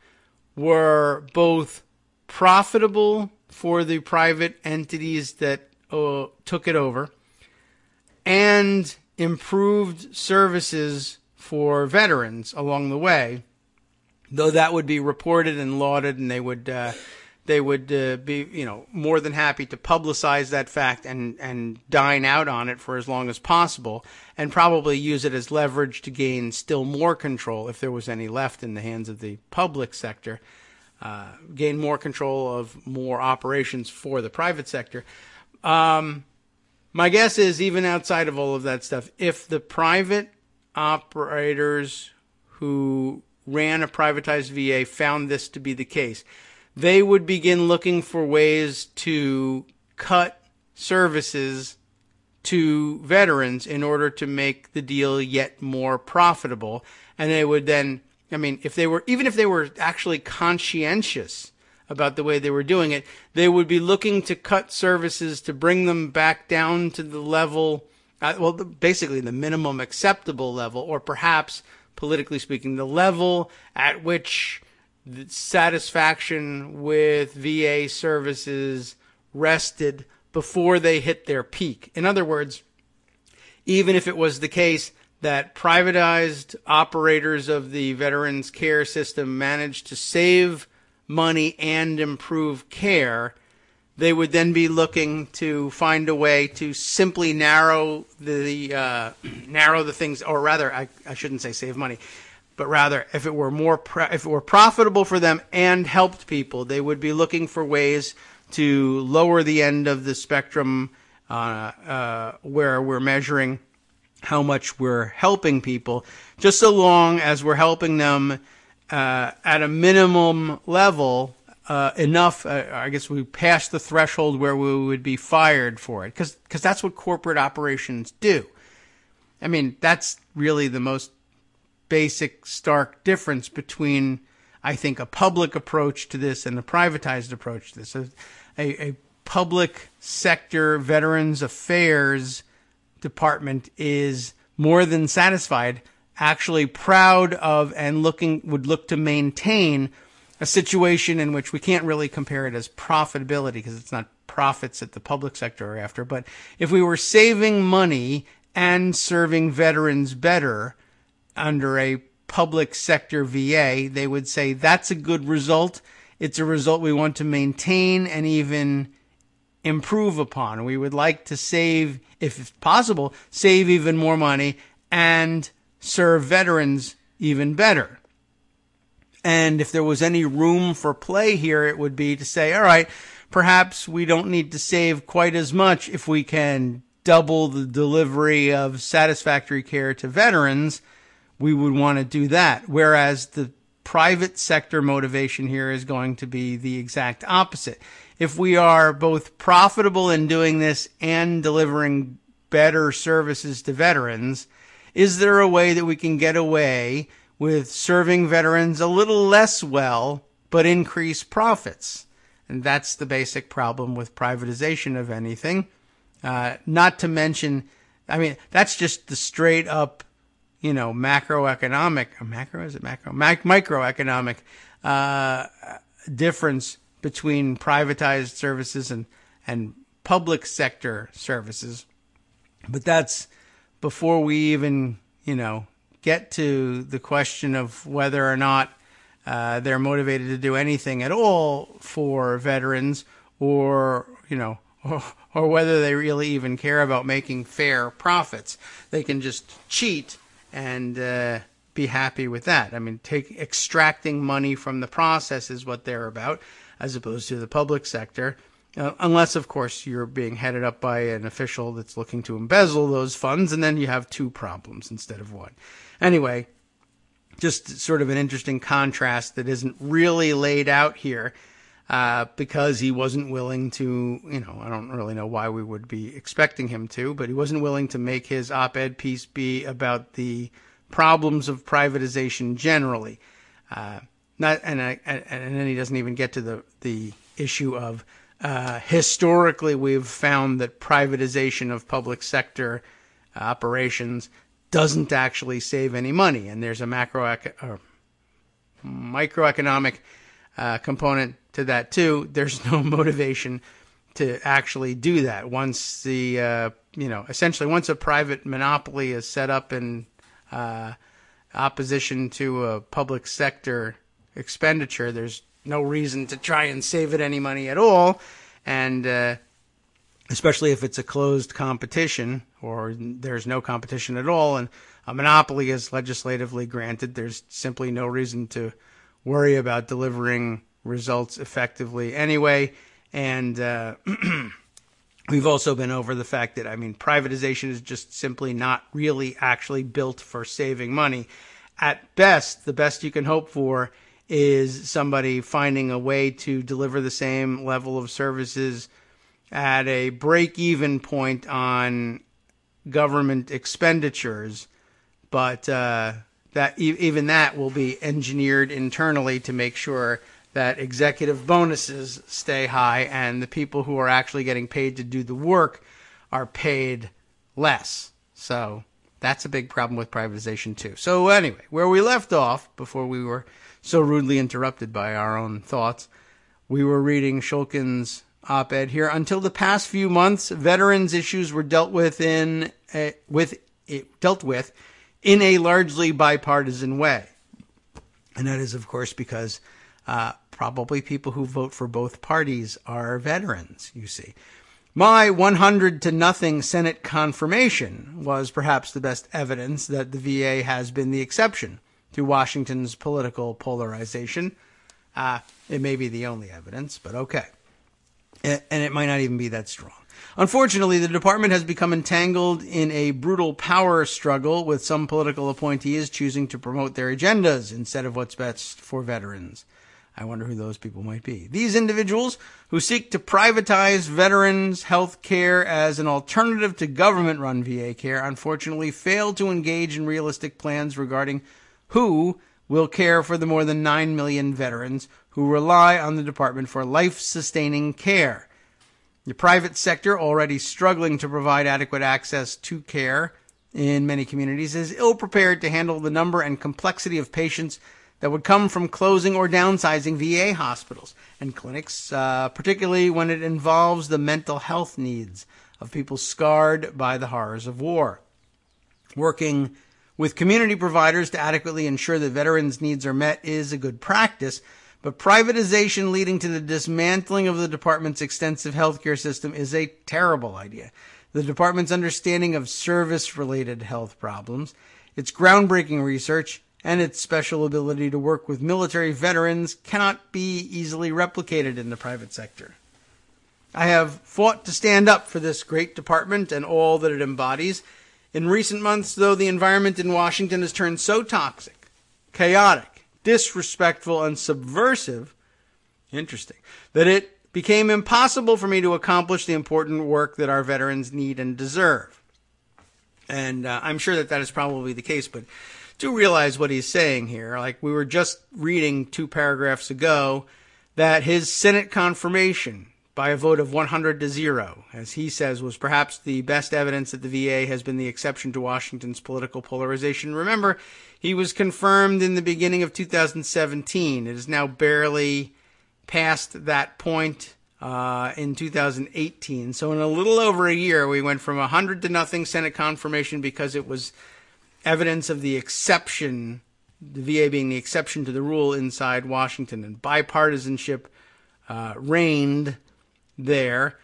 were both profitable for the private entities that took it over and improved services for veterans along the way, though that would be reported and lauded, and they would be more than happy to publicize that fact and dine out on it for as long as possible, and probably use it as leverage to gain still more control if there was any left in the hands of the public sector, gain more control of more operations for the private sector. My guess is, even outside of all of that stuff, if the private operators who ran a privatized VA found this to be the case, they would begin looking for ways to cut services to veterans in order to make the deal yet more profitable. And they would then, even if they were actually conscientious about the way they were doing it, they would be looking to cut services to bring them back down to the level, basically the minimum acceptable level, or perhaps, politically speaking, the level at which the satisfaction with VA services rested before they hit their peak. In other words, even if it was the case that privatized operators of the veterans care system managed to save money and improve care, they would then be looking to find a way to simply narrow the things, or rather, I shouldn't say save money, but rather, if it were profitable for them and helped people, they would be looking for ways to lower the end of the spectrum where we're measuring how much we're helping people, just so long as we're helping them at a minimum level. Enough, I guess we passed the threshold where we would be fired for it, because that's what corporate operations do. That's really the most basic, stark difference between, I think, a public approach to this and a privatized approach to this. A public sector Veterans Affairs department is more than satisfied, actually proud of, and would look to maintain a situation in which we can't really compare it as profitability because it's not profits that the public sector are after. But if we were saving money and serving veterans better under a public sector VA, they would say that's a good result. It's a result we want to maintain and even improve upon. We would like to save, if possible, save even more money and serve veterans even better. And if there was any room for play here, it would be to say, all right, perhaps we don't need to save quite as much if we can double the delivery of satisfactory care to veterans. We would want to do that. Whereas the private sector motivation here is going to be the exact opposite. If we are both profitable in doing this and delivering better services to veterans, is there a way that we can get away with serving veterans a little less well, but increase profits? And that's the basic problem with privatization of anything. Not to mention, I mean, that's just the straight up, microeconomic difference between privatized services and public sector services. But that's before we even, get to the question of whether or not they're motivated to do anything at all for veterans, or whether they really even care about making fair profits. They can just cheat and be happy with that. I mean, extracting money from the process is what they're about, as opposed to the public sector. Unless, of course, you're being headed up by an official that's looking to embezzle those funds, and then you have two problems instead of one. Anyway, just sort of an interesting contrast that isn't really laid out here, because he wasn't willing to, I don't really know why we would be expecting him to, but he wasn't willing to make his op-ed piece be about the problems of privatization generally. And then he doesn't even get to the issue of historically we've found that privatization of public sector operations doesn't actually save any money, and there's a microeconomic component to that too. There's no motivation to actually do that. Once essentially once a private monopoly is set up in opposition to a public sector expenditure, there's no reason to try and save it any money at all. And especially if it's a closed competition or there's no competition at all and a monopoly is legislatively granted, there's simply no reason to worry about delivering results effectively anyway. And we've also been over the fact that, privatization is just simply not really actually built for saving money. At best, the best you can hope for is somebody finding a way to deliver the same level of services at a break-even point on government expenditures, but even that will be engineered internally to make sure that executive bonuses stay high and the people who are actually getting paid to do the work are paid less. So that's a big problem with privatization too. So anyway, where we left off before we were so rudely interrupted by our own thoughts, we were reading Shulkin's op-ed here. Until the past few months, veterans' issues were dealt with in a largely bipartisan way. And that is, of course, because probably people who vote for both parties are veterans, you see. My 100-0 Senate confirmation was perhaps the best evidence that the VA has been the exception to Washington's political polarization. It may be the only evidence, but okay. And it might not even be that strong. Unfortunately, the department has become entangled in a brutal power struggle, with some political appointees choosing to promote their agendas instead of what's best for veterans. I wonder who those people might be. These individuals, who seek to privatize veterans' health care as an alternative to government-run VA care, unfortunately fail to engage in realistic plans regarding who will care for the more than 9 million veterans who rely on the department for life-sustaining care. The private sector, already struggling to provide adequate access to care in many communities, is ill-prepared to handle the number and complexity of patients that would come from closing or downsizing VA hospitals and clinics, particularly when it involves the mental health needs of people scarred by the horrors of war. Working with community providers to adequately ensure that veterans' needs are met is a good practice, but privatization leading to the dismantling of the department's extensive healthcare system is a terrible idea. The department's understanding of service-related health problems, its groundbreaking research, and its special ability to work with military veterans cannot be easily replicated in the private sector. I have fought to stand up for this great department and all that it embodies. In recent months, though, the environment in Washington has turned so toxic, chaotic, disrespectful, and subversive, that it became impossible for me to accomplish the important work that our veterans need and deserve. And I'm sure that is probably the case, but do realize what he's saying here. Like we were just reading 2 paragraphs ago, that his Senate confirmation by a vote of 100-0, as he says, was perhaps the best evidence that the VA has been the exception to Washington's political polarization. Remember, he was confirmed in the beginning of 2017. It is now barely past that point in 2018. So in a little over a year, we went from 100-0 Senate confirmation because it was evidence of the exception, the VA being the exception to the rule inside Washington, and bipartisanship reigned there,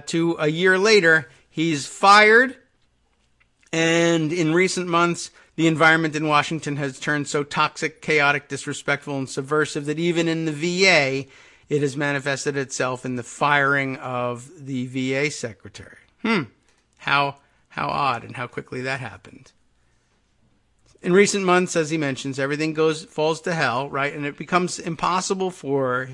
to a year later, he's fired, and in recent months, the environment in Washington has turned so toxic, chaotic, disrespectful, and subversive that even in the VA, it has manifested itself in the firing of the VA secretary. How odd and how quickly that happened. In recent months, as he mentions, everything falls to hell, right? And it becomes impossible for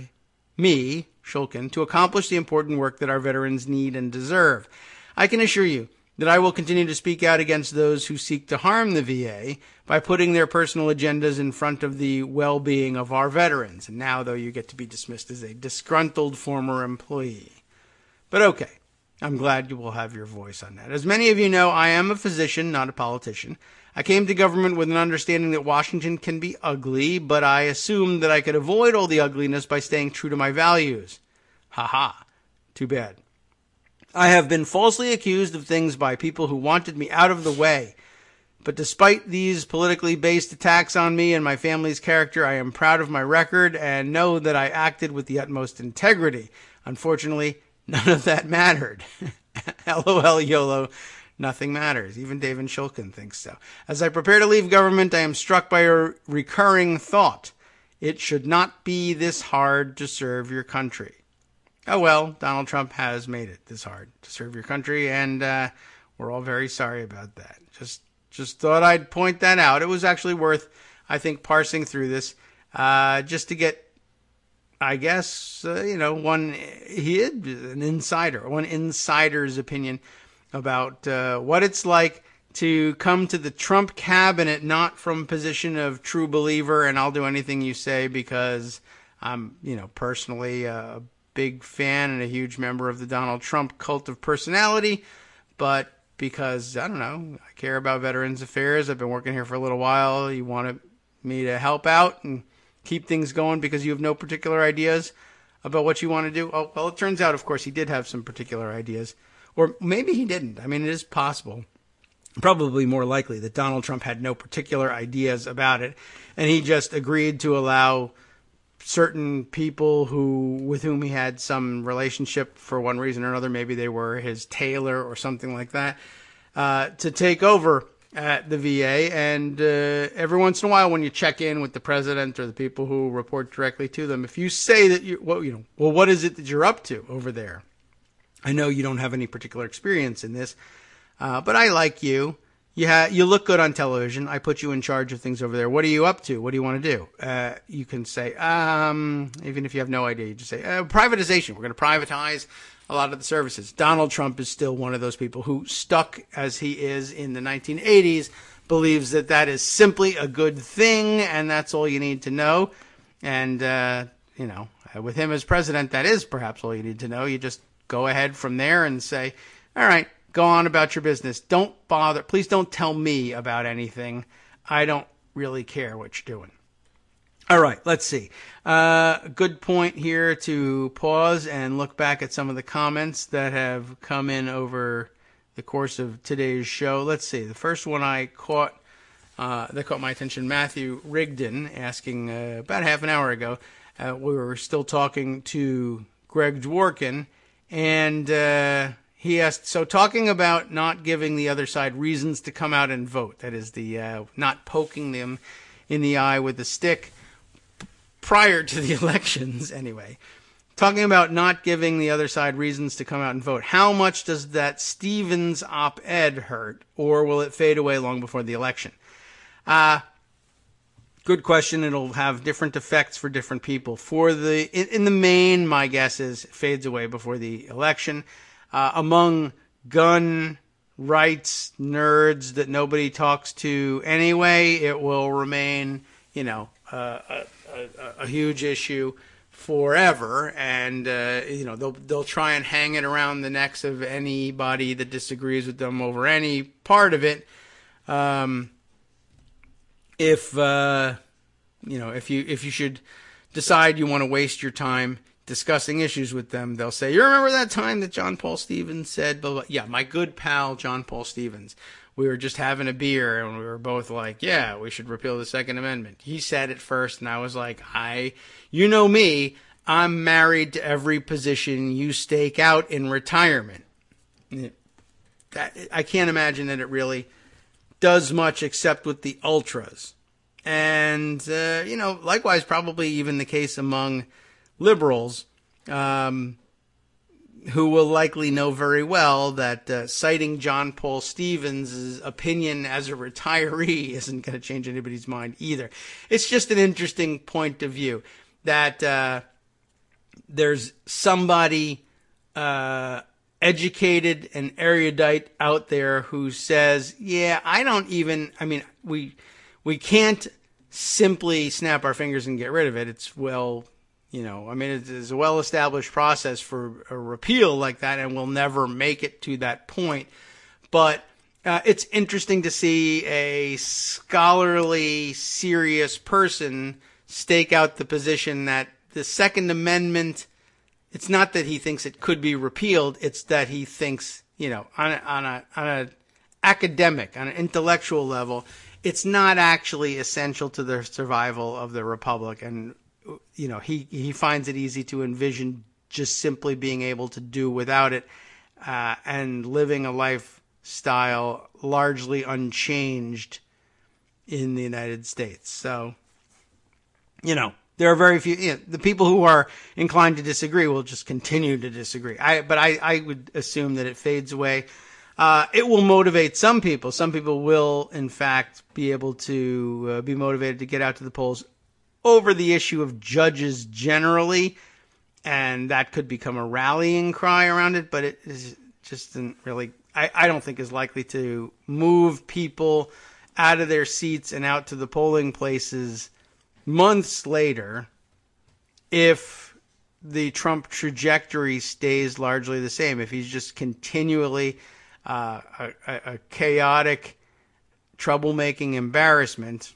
me, Shulkin, to accomplish the important work that our veterans need and deserve. I can assure you that I will continue to speak out against those who seek to harm the VA by putting their personal agendas in front of the well-being of our veterans. And now, though, you get to be dismissed as a disgruntled former employee. But okay, I'm glad you will have your voice on that. As many of you know, I am a physician, not a politician. I came to government with an understanding that Washington can be ugly, but I assumed that I could avoid all the ugliness by staying true to my values. Too bad. I have been falsely accused of things by people who wanted me out of the way. But despite these politically based attacks on me and my family's character, I am proud of my record and know that I acted with the utmost integrity. Unfortunately, none of that mattered. LOL YOLO. Nothing matters. Even David Shulkin thinks so. As I prepare to leave government, I am struck by a recurring thought. It should not be this hard to serve your country. Oh well, Donald Trump has made it this hard to serve your country, and we're all very sorry about that. Just thought I'd point that out. It was actually worth, I think, parsing through this just to get, I guess, one insider's opinion about what it's like to come to the Trump cabinet, not from a position of true believer, and I'll do anything you say because I'm, personally a big fan and a huge member of the Donald Trump cult of personality, but because, I don't know, I care about veterans affairs. I've been working here for a little while. You wanted me to help out and keep things going because you have no particular ideas about what you want to do. Oh, well, it turns out, of course, he did have some particular ideas. Or maybe he didn't. I mean, it is possible, probably more likely, that Donald Trump had no particular ideas about it, and he just agreed to allow certain people with whom he had some relationship for one reason or another, maybe they were his tailor or something like that, to take over at the VA. And every once in a while, when you check in with the president or the people who report directly to them, if you say that what is it that you're up to over there? I know you don't have any particular experience in this, but I like you. You look good on television. I put you in charge of things over there. What are you up to? What do you want to do? You can say, even if you have no idea, you just say, privatization. We're going to privatize a lot of the services. Donald Trump is still one of those people who, stuck as he is in the 1980s, believes that is simply a good thing, and that's all you need to know. And, with him as president, that is perhaps all you need to know. You just go ahead from there and say, all right, go on about your business. Don't bother. Please don't tell me about anything. I don't really care what you're doing. All right, let's see. Good point here to pause and look back at some of the comments that have come in over the course of today's show. Let's see. The first one I caught, that caught my attention, Matthew Rigdon, asking about half an hour ago. We were still talking to Greg Dworkin, and he asked, so talking about not giving the other side reasons to come out and vote, that is the not poking them in the eye with a stick prior to the elections anyway, talking about not giving the other side reasons to come out and vote. How much does that Stevens op-ed hurt, or will it fade away long before the election? Good question. It'll have different effects for different people. In the main, my guess is it fades away before the election. Among gun rights nerds that nobody talks to anyway, it will remain, a huge issue forever, and they'll try and hang it around the necks of anybody that disagrees with them over any part of it. If you should decide you want to waste your time discussing issues with them, they'll say, "You remember that time that John Paul Stevens said blah blah?" Yeah, my good pal John Paul Stevens. We were just having a beer, and we were both like, yeah, we should repeal the Second Amendment. He said it first, and I was like, you know me, I'm married to every position you stake out in retirement. I can't imagine that it really does much except with the ultras. And, likewise, probably even the case among liberals, who will likely know very well that citing John Paul Stevens' opinion as a retiree isn't going to change anybody's mind either. It's just an interesting point of view that there's somebody educated and erudite out there who says, we can't simply snap our fingers and get rid of it. It's it's a well-established process for a repeal like that, and we'll never make it to that point. But it's interesting to see a scholarly, serious person stake out the position that the Second Amendment, it's not that he thinks it could be repealed, it's that he thinks, on an academic, on an intellectual level, it's not actually essential to the survival of the Republic. And he finds it easy to envision just simply being able to do without it, and living a lifestyle largely unchanged in the United States. So, there are very few, the people who are inclined to disagree will just continue to disagree. But I would assume that it fades away. It will motivate some people. Some people will, in fact, be able to be motivated to get out to the polls over the issue of judges generally, and that could become a rallying cry around it, but it is just really, I don't think is likely to move people out of their seats and out to the polling places months later if the Trump trajectory stays largely the same. If he's just continually a chaotic, troublemaking embarrassment,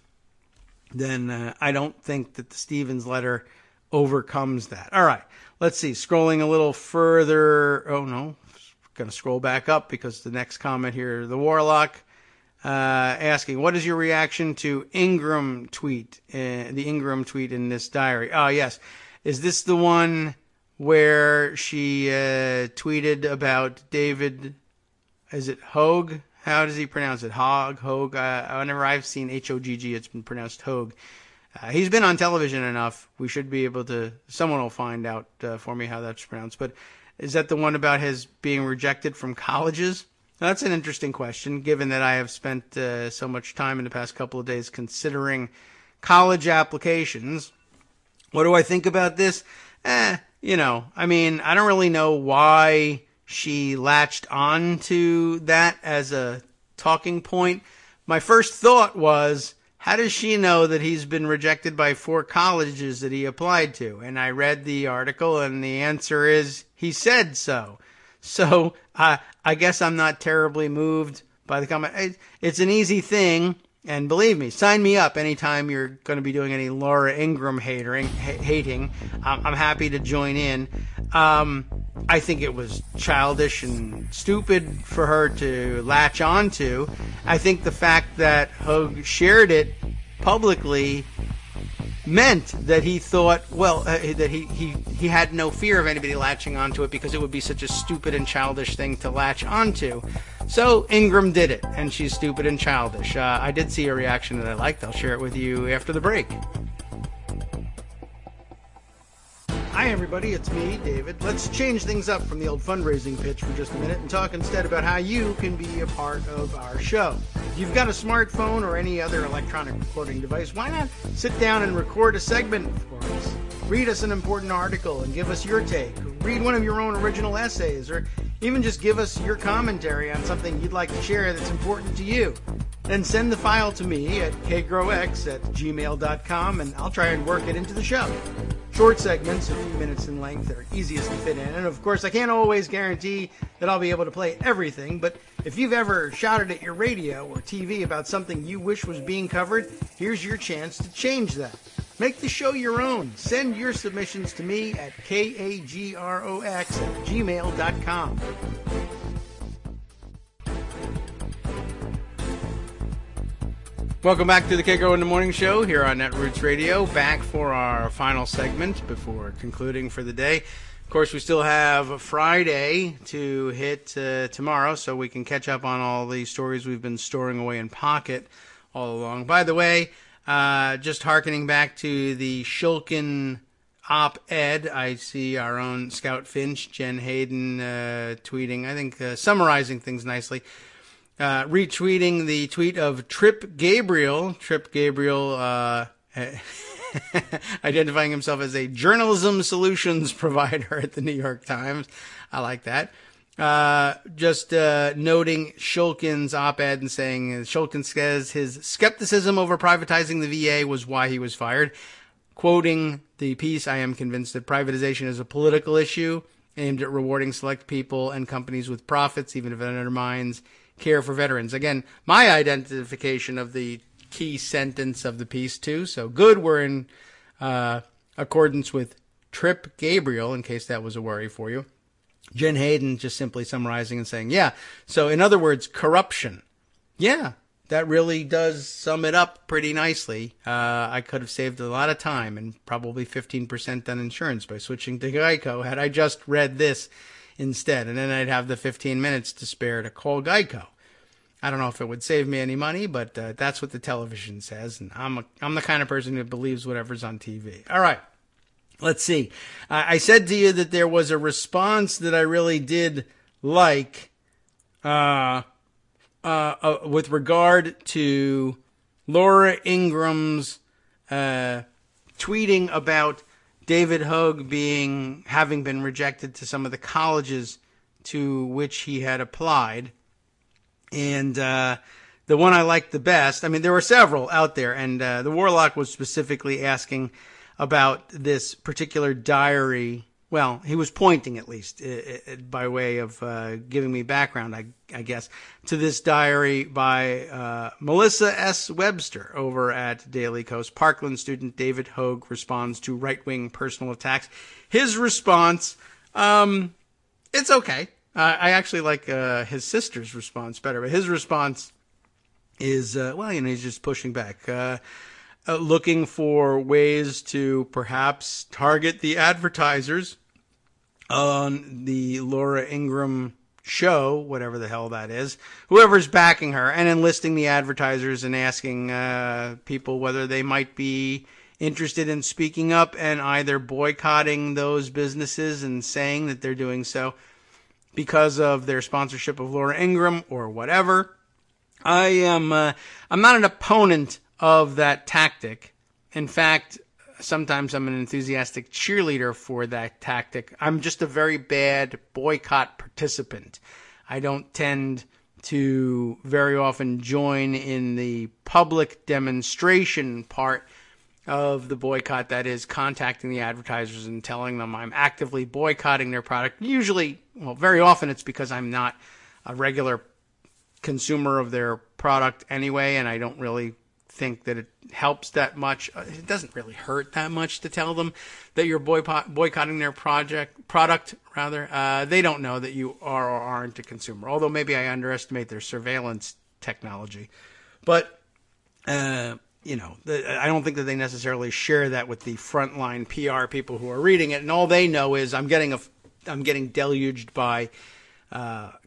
then I don't think that the Stevens letter overcomes that. All right, let's see. Scrolling a little further. Oh, no. Going to scroll back up because the next comment here, the Warlock, asking, what is your reaction to Ingram tweet, the Ingram tweet in this diary? Oh, yes. Is this the one where she tweeted about David, is it Hogue? How does he pronounce it? Hogue? Whenever I've seen H-O-G-G, it's been pronounced Hogue. He's been on television enough. We should be able to, someone will find out for me how that's pronounced. But is that the one about his being rejected from colleges? Now, that's an interesting question, given that I have spent so much time in the past couple of days considering college applications. What do I think about this? I don't really know why she latched on to that as a talking point. My first thought was, how does she know that he's been rejected by 4 colleges that he applied to? And I read the article, and the answer is he said so. So I guess I'm not terribly moved by the comment. It's an easy thing And believe me, sign me up anytime you're going to be doing any Laura Ingraham hating. I'm happy to join in. I think it was childish and stupid for her to latch onto. I think the fact that Hogue shared it publicly meant that he thought, that he had no fear of anybody latching onto it because it would be such a stupid and childish thing to latch onto. So Ingram did it, and she's stupid and childish. I did see a reaction that I liked. I'll share it with you after the break. Hi everybody, it's me, David. Let's change things up from the old fundraising pitch for just a minute and talk instead about how you can be a part of our show. If you've got a smartphone or any other electronic recording device, why not sit down and record a segment for us? Read us an important article and give us your take. Read one of your own original essays, or even just give us your commentary on something you'd like to share that's important to you. Then send the file to me at kagrox@gmail.com and I'll try and work it into the show. Short segments, a few minutes in length, are easiest to fit in. And of course, I can't always guarantee that I'll be able to play everything, but if you've ever shouted at your radio or TV about something you wish was being covered, here's your chance to change that. Make the show your own. Send your submissions to me at kagrox@gmail.com. Welcome back to the Kagro in the Morning Show here on Netroots Radio. Back for our final segment before concluding for the day. Of course, we still have Friday to hit tomorrow, so we can catch up on all the stories we've been storing away in Pocket all along. By the way, just hearkening back to the Shulkin op-ed, I see our own Scout Finch, Jen Hayden, tweeting, I think summarizing things nicely. Retweeting the tweet of Trip Gabriel. Trip Gabriel identifying himself as a journalism solutions provider at the New York Times. I like that. Just noting Shulkin's op-ed and saying, Shulkin says his skepticism over privatizing the VA was why he was fired. Quoting the piece, I am convinced that privatization is a political issue aimed at rewarding select people and companies with profits, even if it undermines care for veterans. Again, my identification of the key sentence of the piece, too. So good, we're in accordance with Trip Gabriel, in case that was a worry for you. Jen Hayden just simply summarizing and saying, yeah, so in other words, corruption. Yeah, that really does sum it up pretty nicely. I could have saved a lot of time and probably 15% on insurance by switching to Geico had I just read this instead, and then I'd have the 15 minutes to spare to call Geico. I don't know if it would save me any money, but that's what the television says, and I'm the kind of person who believes whatever's on TV. All right, let's see. I said to you that there was a response that I really did like with regard to Laura Ingram's tweeting about David Hogue having been rejected to some of the colleges to which he had applied. And the one I liked the best, I mean, there were several out there, and the Warlock was specifically asking about this particular diary. Well, he was pointing, at least, by way of giving me background, I guess, to this diary by Melissa S. Webster over at Daily Kos. Parkland student David Hogue responds to right-wing personal attacks. His response, it's okay. I actually like his sister's response better, but his response is, he's just pushing back. Looking for ways to perhaps target the advertisers on the Laura Ingraham show, whatever the hell that is, whoever's backing her, and enlisting the advertisers and asking people whether they might be interested in speaking up and either boycotting those businesses and saying that they're doing so because of their sponsorship of Laura Ingraham or whatever. I'm not an opponent of that tactic. In fact, sometimes I'm an enthusiastic cheerleader for that tactic. I'm just a very bad boycott participant. I don't tend to very often join in the public demonstration part of the boycott, that is contacting the advertisers and telling them I'm actively boycotting their product. Usually, very often it's because I'm not a regular consumer of their product anyway, and I don't really think that it helps that much. It doesn't really hurt that much to tell them that you're boycotting their product. They don't know that you are or aren't a consumer, although maybe I underestimate their surveillance technology. But, I don't think that they necessarily share that with the frontline PR people who are reading it, and all they know is I'm getting deluged by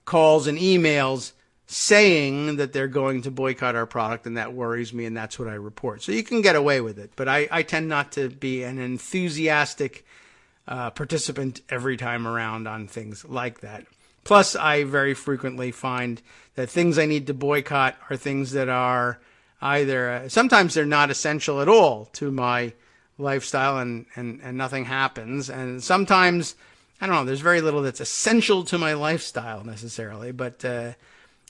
calls and emails saying that they're going to boycott our product, and that worries me, and that's what I report. So you can get away with it, but I tend not to be an enthusiastic participant every time around on things like that. Plus, I very frequently find that things I need to boycott are things that are either, sometimes they're not essential at all to my lifestyle, and nothing happens, and sometimes, I don't know, there's very little that's essential to my lifestyle necessarily, but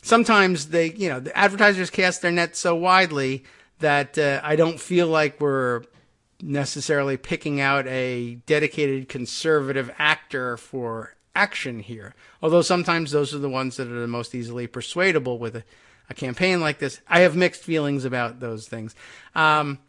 sometimes the advertisers cast their net so widely that I don't feel like we're necessarily picking out a dedicated conservative actor for action here. Although sometimes those are the ones that are the most easily persuadable with a campaign like this. I have mixed feelings about those things. And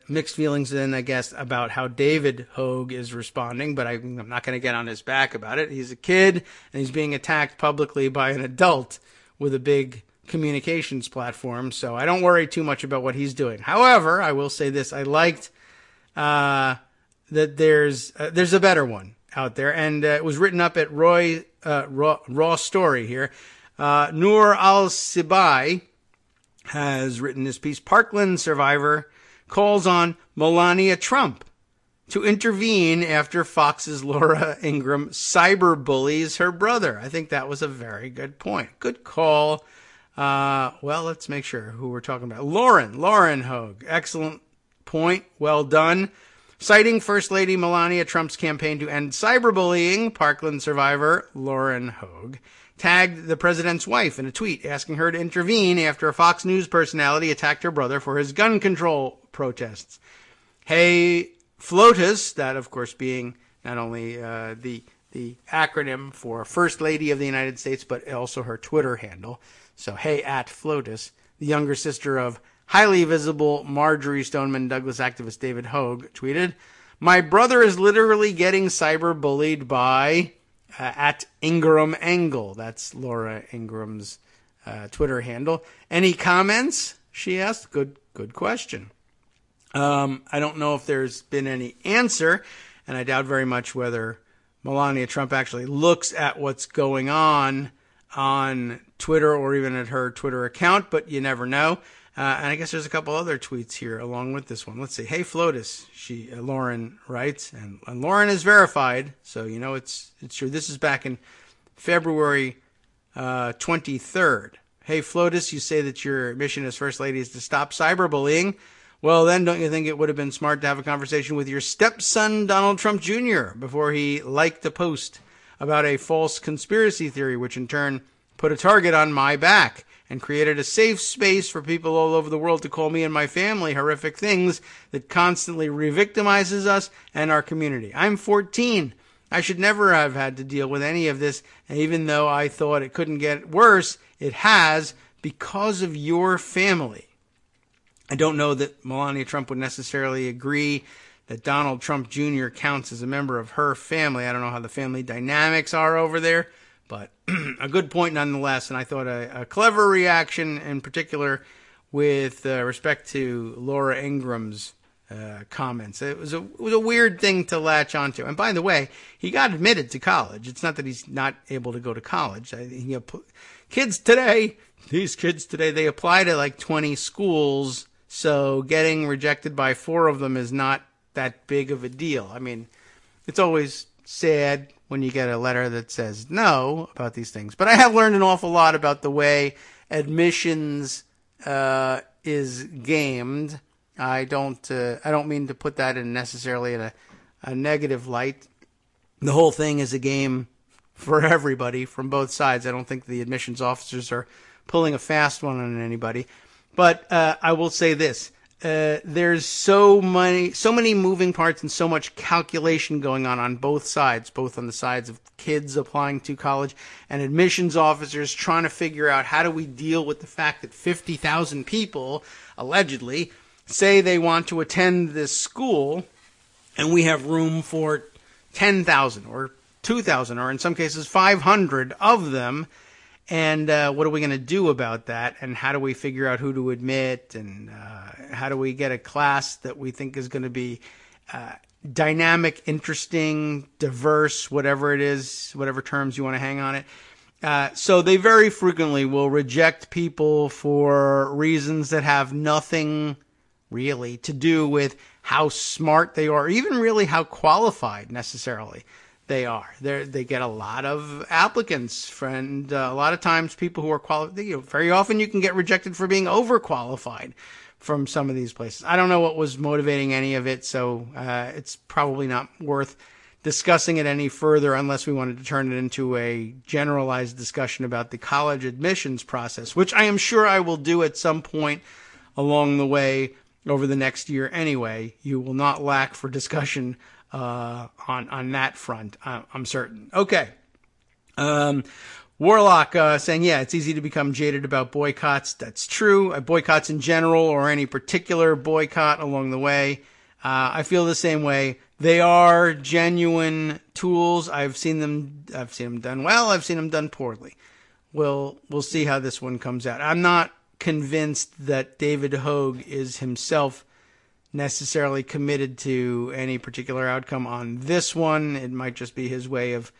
mixed feelings then, I guess, about how David Hogue is responding, but I'm not going to get on his back about it. He's a kid, and he's being attacked publicly by an adult with a big communications platform, so I don't worry too much about what he's doing. However, I will say this. I liked that there's a better one out there, and it was written up at Raw Story here. Noor Al-Sibai has written this piece. Parkland survivor calls on Melania Trump to intervene after Fox's Laura Ingraham cyberbullies her brother. I think that was a very good point. Good call. Well, let's make sure who we're talking about. Lauren Hogue. Excellent point. Well done. Citing First Lady Melania Trump's campaign to end cyberbullying, Parkland survivor Lauren Hogue tagged the president's wife in a tweet asking her to intervene after a Fox News personality attacked her brother for his gun control protests. Hey FLOTUS, that of course being not only the acronym for First Lady of the United States, but also her Twitter handle. So hey at FLOTUS, the younger sister of highly visible Marjorie Stoneman Douglas activist David Hogue, tweeted, "My brother is literally getting cyberbullied by at Ingram Angle." That's Laura Ingram's Twitter handle. Any comments? She asked. Good question. I don't know if there's been any answer, and I doubt very much whether Melania Trump actually looks at what's going on Twitter or even at her Twitter account, but you never know. And I guess there's a couple other tweets here along with this one. Let's see. Hey, FLOTUS, Lauren writes, and Lauren is verified, so you know it's true. This is back in February 23rd. Hey, FLOTUS, you say that your mission as First Lady is to stop cyberbullying. Well, then don't you think it would have been smart to have a conversation with your stepson, Donald Trump Jr., before he liked a post about a false conspiracy theory, which in turn put a target on my back and created a safe space for people all over the world to call me and my family horrific things that constantly re-victimizes us and our community. I'm 14. I should never have had to deal with any of this, and even though I thought it couldn't get worse, it has because of your family. I don't know that Melania Trump would necessarily agree that Donald Trump Jr. counts as a member of her family. I don't know how the family dynamics are over there, but a good point nonetheless, and I thought a clever reaction in particular with respect to Laura Ingram's comments. It was a weird thing to latch onto. And by the way, he got admitted to college. It's not that he's not able to go to college. These kids today, they apply to like 20 schools, so getting rejected by 4 of them is not that big of a deal. I mean, it's always sad when you get a letter that says no about these things. But I have learned an awful lot about the way admissions is gamed. I don't mean to put that in necessarily in a negative light. The whole thing is a game for everybody from both sides. I don't think the admissions officers are pulling a fast one on anybody. But I will say this. there's so many moving parts and so much calculation going on both sides, both on the sides of kids applying to college and admissions officers trying to figure out how do we deal with the fact that 50,000 people allegedly say they want to attend this school and we have room for 10,000 or 2,000 or in some cases 500 of them. And what are we going to do about that? And how do we figure out who to admit? And how do we get a class that we think is going to be dynamic, interesting, diverse, whatever it is, whatever terms you want to hang on it. So they very frequently will reject people for reasons that have nothing really to do with how smart they are, or even really how qualified necessarily they are. They get a lot of applicants, and a lot of times people who are qualified, very often you can get rejected for being overqualified from some of these places. I don't know what was motivating any of it, so it's probably not worth discussing it any further unless we wanted to turn it into a generalized discussion about the college admissions process, which I am sure I will do at some point along the way over the next year anyway. You will not lack for discussion on that front, I'm certain. Okay. Warlock saying, yeah, it's easy to become jaded about boycotts. That's true. Boycotts in general or any particular boycott along the way. I feel the same way. They are genuine tools. I've seen them done well. I've seen them done poorly. We'll see how this one comes out. I'm not convinced that David Hogue is himself necessarily committed to any particular outcome on this one. It might just be his way of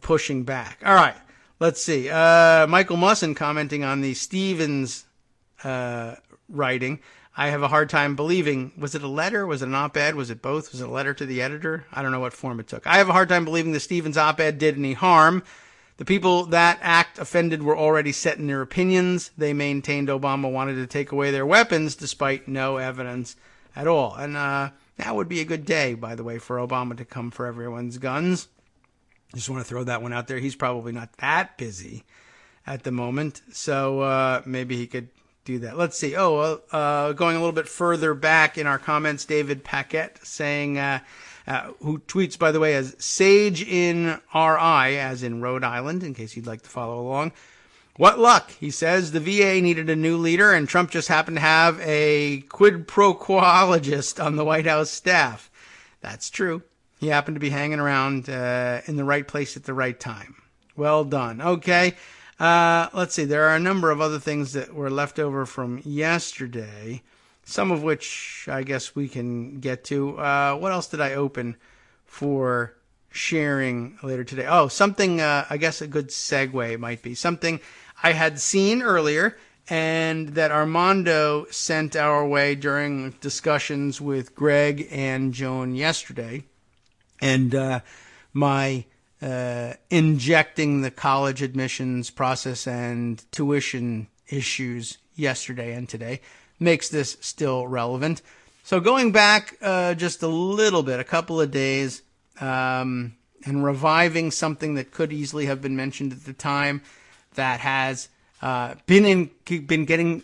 pushing back. All right, let's see. Michael Musson commenting on the Stevens writing. I have a hard time believing. Was it a letter? Was it an op-ed? Was it both? Was it a letter to the editor? I don't know what form it took. I have a hard time believing the Stevens op-ed did any harm. The people that act offended were already set in their opinions. They maintained Obama wanted to take away their weapons despite no evidence at all. And that would be a good day, by the way, for Obama to come for everyone's guns. Just want to throw that one out there. He's probably not that busy at the moment, so maybe he could do that. Let's see. Going a little bit further back in our comments, David Paquette saying, who tweets, by the way, as Sage in RI, as in Rhode Island, in case you'd like to follow along. What luck, he says. The VA needed a new leader, and Trump just happened to have a quid pro quoologist on the White House staff. That's true. He happened to be hanging around in the right place at the right time. Well done. Okay. Let's see. There are a number of other things that were left over from yesterday, some of which I guess we can get to. What else did I open for sharing later today? Oh, something, I guess a good segue might be something I had seen earlier and that Armando sent our way during discussions with Greg and Joan yesterday. And my injecting the college admissions process and tuition issues yesterday and today makes this still relevant. So going back just a little bit, a couple of days, and reviving something that could easily have been mentioned at the time that has been getting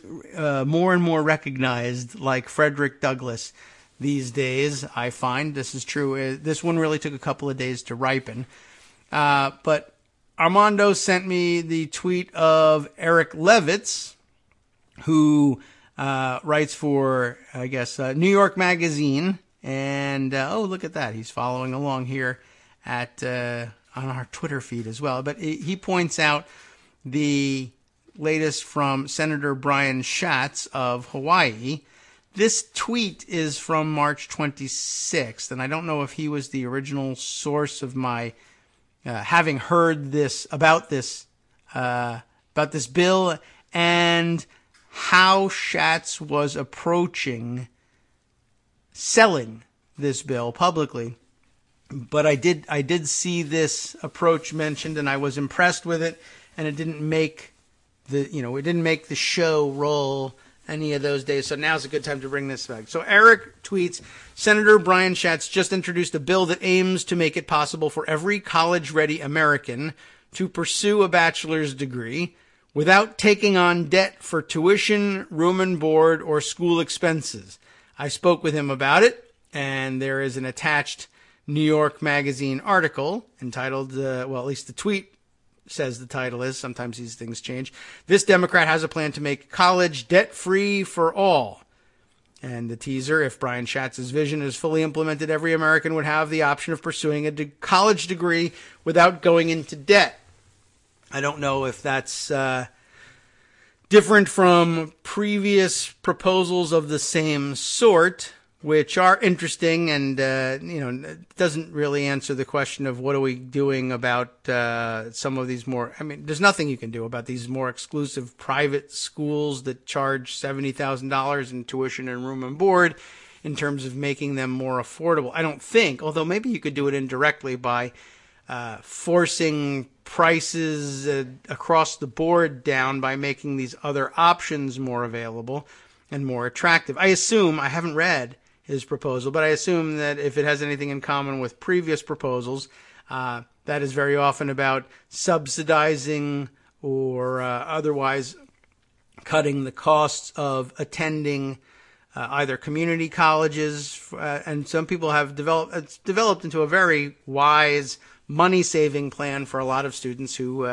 more and more recognized, like Frederick Douglass these days. I find this is true. This one really took a couple of days to ripen. But Armando sent me the tweet of Eric Levitz, who writes for, I guess, New York Magazine. And, look at that. He's following along here at on our Twitter feed as well. But he points out the latest from Senator Brian Schatz of Hawaii. This tweet is from March 26th, and I don't know if he was the original source of my having heard about this bill and how Schatz was approaching selling this bill publicly. But I did see this approach mentioned, and I was impressed with it, and it didn't make the show roll any of those days. So now's a good time to bring this back. So Eric tweets, Senator Brian Schatz just introduced a bill that aims to make it possible for every college-ready American to pursue a bachelor's degree without taking on debt for tuition, room and board, or school expenses. I spoke with him about it, and there is an attached New York Magazine article entitled, well, at least the tweet says the title is. Sometimes these things change. This Democrat has a plan to make college debt-free for all. And the teaser, if Brian Schatz's vision is fully implemented, every American would have the option of pursuing a college degree without going into debt. I don't know if that's different from previous proposals of the same sort, which are interesting and, doesn't really answer the question of what are we doing about some of these more, there's nothing you can do about these more exclusive private schools that charge $70,000 in tuition and room and board in terms of making them more affordable. I don't think, although maybe you could do it indirectly by forcing prices across the board down by making these other options more available and more attractive. I assume, I haven't read his proposal, but I assume that if it has anything in common with previous proposals, that is very often about subsidizing or otherwise cutting the costs of attending either community colleges, and some people have developed into a very wise money-saving plan for a lot of students who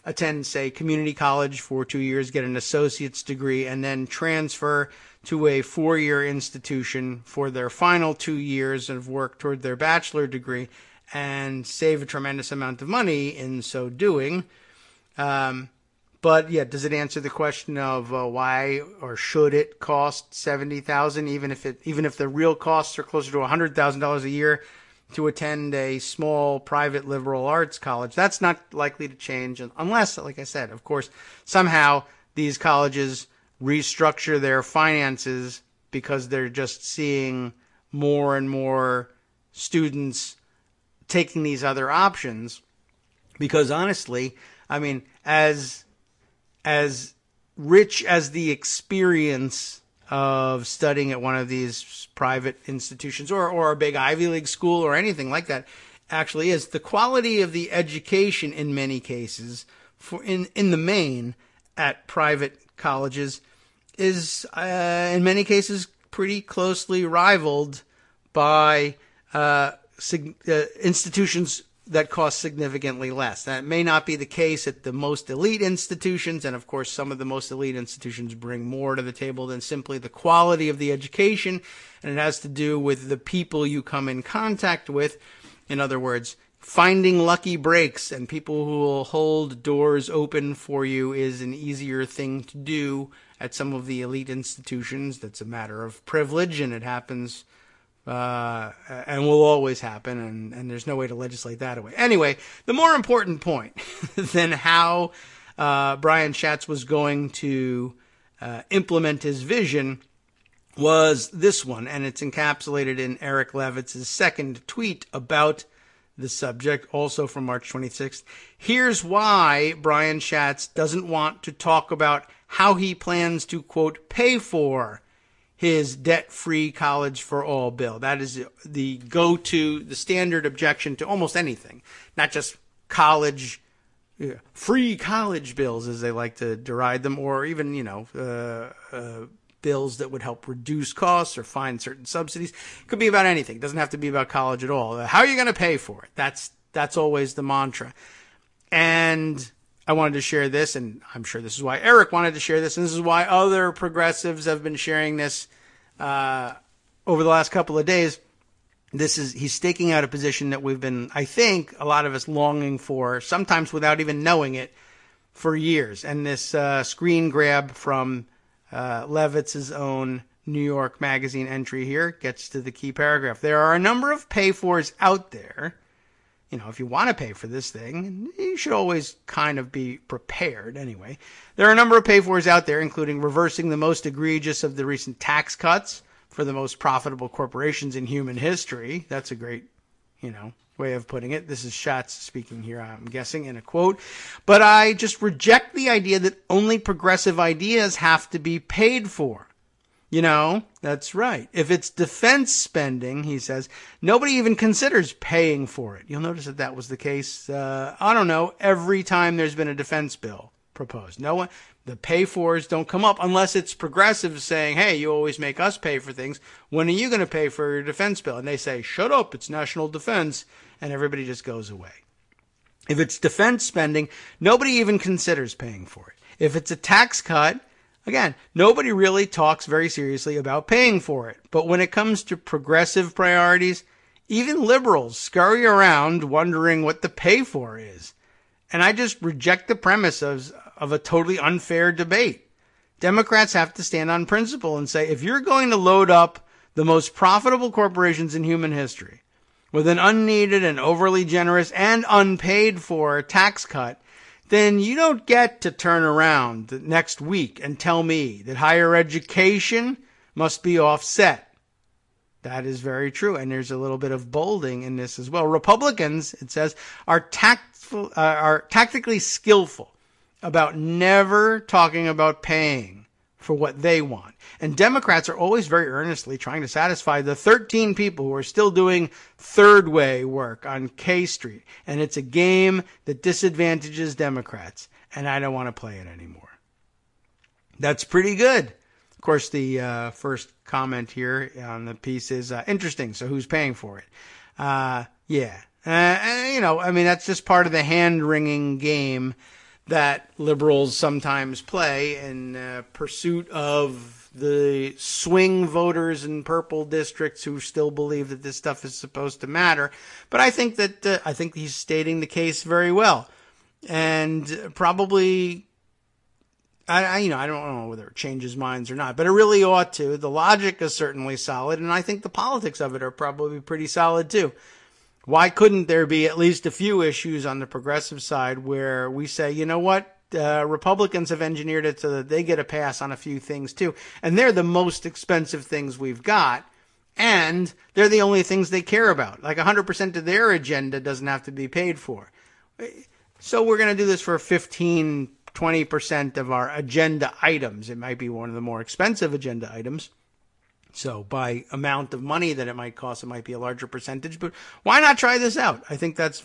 attend, say, community college for 2 years, get an associate's degree, and then transfer to a 4-year institution for their final 2 years of work toward their bachelor degree and save a tremendous amount of money in so doing. But yeah, does it answer the question of why or should it cost $70,000, even if the real costs are closer to $100,000 a year to attend a small private liberal arts college? That's not likely to change unless, like I said, of course, somehow these colleges restructure their finances because they're just seeing more and more students taking these other options. Because honestly, as rich as the experience of studying at one of these private institutions or a big Ivy League school or anything like that actually is, the quality of the education in many cases, in the main, at private colleges is in many cases pretty closely rivaled by institutions that cost significantly less. That may not be the case at the most elite institutions, and of course some of the most elite institutions bring more to the table than simply the quality of the education, and it has to do with the people you come in contact with. In other words, finding lucky breaks and people who will hold doors open for you is an easier thing to do at some of the elite institutions. That's a matter of privilege, and it happens and will always happen, and there's no way to legislate that away. Anyway, the more important point than how Brian Schatz was going to implement his vision was this one, and it's encapsulated in Eric Levitz's second tweet about the subject, also from March 26th. Here's why Brian Schatz doesn't want to talk about how he plans to, quote, pay for his debt-free college for all bill. That is the go-to, the standard objection to almost anything, not just college, free college bills, as they like to deride them, or even, bills that would help reduce costs or find certain subsidies. It could be about anything. It doesn't have to be about college at all. How are you going to pay for it? That's always the mantra. And I wanted to share this, and I'm sure this is why Eric wanted to share this, and this is why other progressives have been sharing this over the last couple of days. He's staking out a position that we've been, I think, a lot of us longing for, sometimes without even knowing it, for years. And this screen grab from Levitz's own New York Magazine entry here gets to the key paragraph. There are a number of pay-fors out there. If you want to pay for this thing, you should always kind of be prepared anyway. There are a number of pay-fors out there, including reversing the most egregious of the recent tax cuts for the most profitable corporations in human history. That's a great, way of putting it. This is Schatz speaking here, I'm guessing, in a quote. But I just reject the idea that only progressive ideas have to be paid for. That's right. If it's defense spending, he says, nobody even considers paying for it. You'll notice that was the case, every time there's been a defense bill proposed. No one, the pay-fors don't come up unless it's progressives saying, hey, you always make us pay for things. When are you going to pay for your defense bill? And they say, shut up, it's national defense. And everybody just goes away. If it's defense spending, nobody even considers paying for it. If it's a tax cut, again, nobody really talks very seriously about paying for it. But when it comes to progressive priorities, even liberals scurry around wondering what the pay for is. And I just reject the premise of a totally unfair debate. Democrats have to stand on principle and say, if you're going to load up the most profitable corporations in human history with an unneeded and overly generous and unpaid for tax cut, then you don't get to turn around next week and tell me that higher education must be offset. That is very true. And there's a little bit of bolding in this as well. Republicans, it says, are tactically skillful about never talking about paying for what they want. And Democrats are always very earnestly trying to satisfy the 13 people who are still doing third way work on K Street. And it's a game that disadvantages Democrats. And I don't want to play it anymore. That's pretty good. Of course, the first comment here on the piece is interesting. So who's paying for it? Yeah. That's just part of the hand-wringing game that liberals sometimes play in pursuit of the swing voters in purple districts who still believe that this stuff is supposed to matter. But I think that I think he's stating the case very well, and probably I don't know whether it changes minds or not, but it really ought to. The logic is certainly solid, and I think the politics of it are probably pretty solid too. Why couldn't there be at least a few issues on the progressive side where we say, you know what, Republicans have engineered it so that they get a pass on a few things too, and they're the most expensive things we've got, and they're the only things they care about. Like 100% of their agenda doesn't have to be paid for. So we're going to do this for 20% of our agenda items. It might be one of the more expensive agenda items. So by amount of money that it might cost, it might be a larger percentage. But why not try this out? I think it's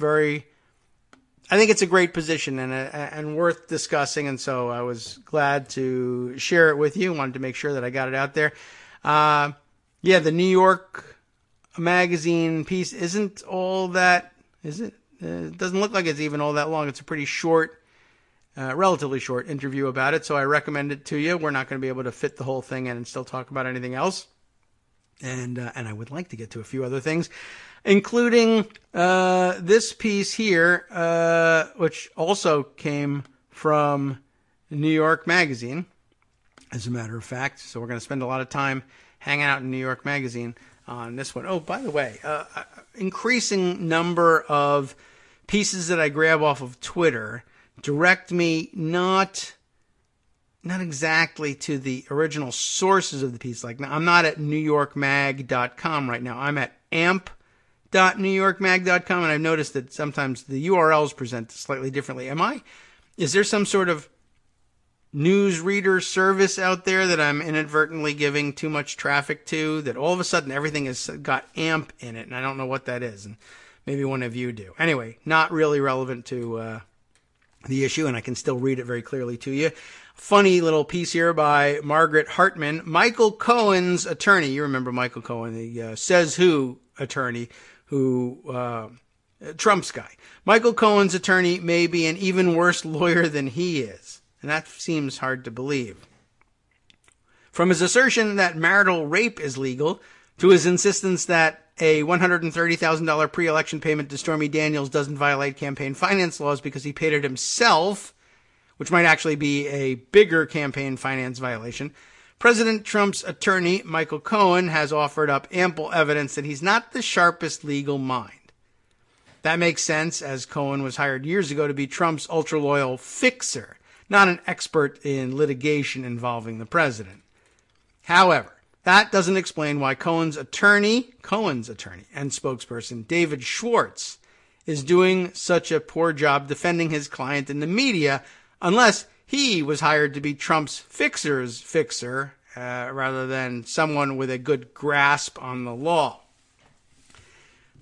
a great position and worth discussing. And so I was glad to share it with you. Wanted to make sure that I got it out there. The New York Magazine piece isn't all that, is it? It doesn't look like it's even all that long. It's a pretty short, relatively short interview about it. So I recommend it to you. We're not going to be able to fit the whole thing in and still talk about anything else. And I would like to get to a few other things, including this piece here, which also came from New York Magazine, as a matter of fact. So we're going to spend a lot of time hanging out in New York Magazine on this one. Oh, by the way, increasing number of pieces that I grab off of Twitter direct me not exactly to the original sources of the piece. Like, I'm not at newyorkmag.com right now. I'm at amp.newyorkmag.com, and I've noticed that sometimes the URLs present slightly differently. Is there some sort of news reader service out there that I'm inadvertently giving too much traffic to, that all of a sudden everything has got amp in it, and I don't know what that is, and maybe one of you do. Anyway, not really relevant to the issue, and I can still read it very clearly to you. Funny little piece here by Margaret Hartman. Michael Cohen's attorney, you remember Michael Cohen, the Says Who attorney, Trump's guy. Michael Cohen's attorney may be an even worse lawyer than he is. And that seems hard to believe. From his assertion that marital rape is legal to his insistence that a $130,000 pre-election payment to Stormy Daniels doesn't violate campaign finance laws because he paid it himself, which might actually be a bigger campaign finance violation, President Trump's attorney, Michael Cohen, has offered up ample evidence that he's not the sharpest legal mind. That makes sense, as Cohen was hired years ago to be Trump's ultra-loyal fixer, not an expert in litigation involving the president. However, that doesn't explain why Cohen's attorney and spokesperson, David Schwartz, is doing such a poor job defending his client in the media, unless he was hired to be Trump's fixer's fixer, rather than someone with a good grasp on the law.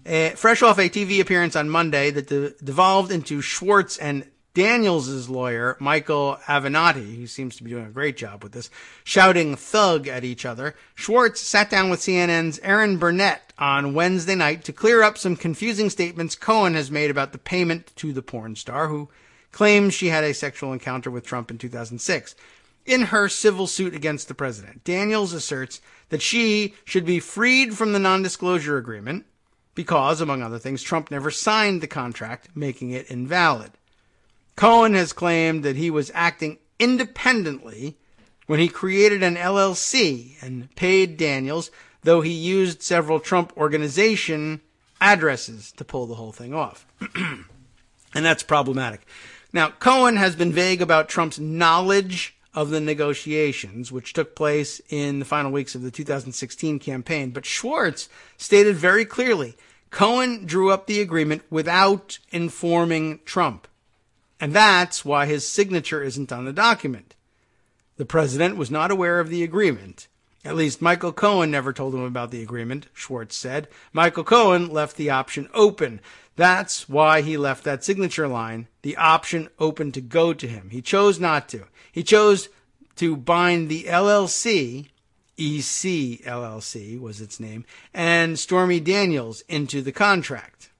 Fresh off a TV appearance on Monday that devolved into Schwartz and Daniels' lawyer, Michael Avenatti, who seems to be doing a great job with this, shouting thug at each other, Schwartz sat down with CNN's Erin Burnett on Wednesday night to clear up some confusing statements Cohen has made about the payment to the porn star, who claims she had a sexual encounter with Trump in 2006. In her civil suit against the president, Daniels asserts that she should be freed from the non-disclosure agreement because, among other things, Trump never signed the contract, making it invalid. Cohen has claimed that he was acting independently when he created an LLC and paid Daniels, though he used several Trump organization addresses to pull the whole thing off. And that's problematic. Now, Cohen has been vague about Trump's knowledge of the negotiations, which took place in the final weeks of the 2016 campaign. But Schwartz stated very clearly, Cohen drew up the agreement without informing Trump. And that's why his signature isn't on the document. The president was not aware of the agreement. At least Michael Cohen never told him about the agreement, Schwartz said. Michael Cohen left the option open. That's why he left that signature line, the option open to go to him. He chose not to. He chose to bind the LLC, EC LLC was its name, and Stormy Daniels into the contract.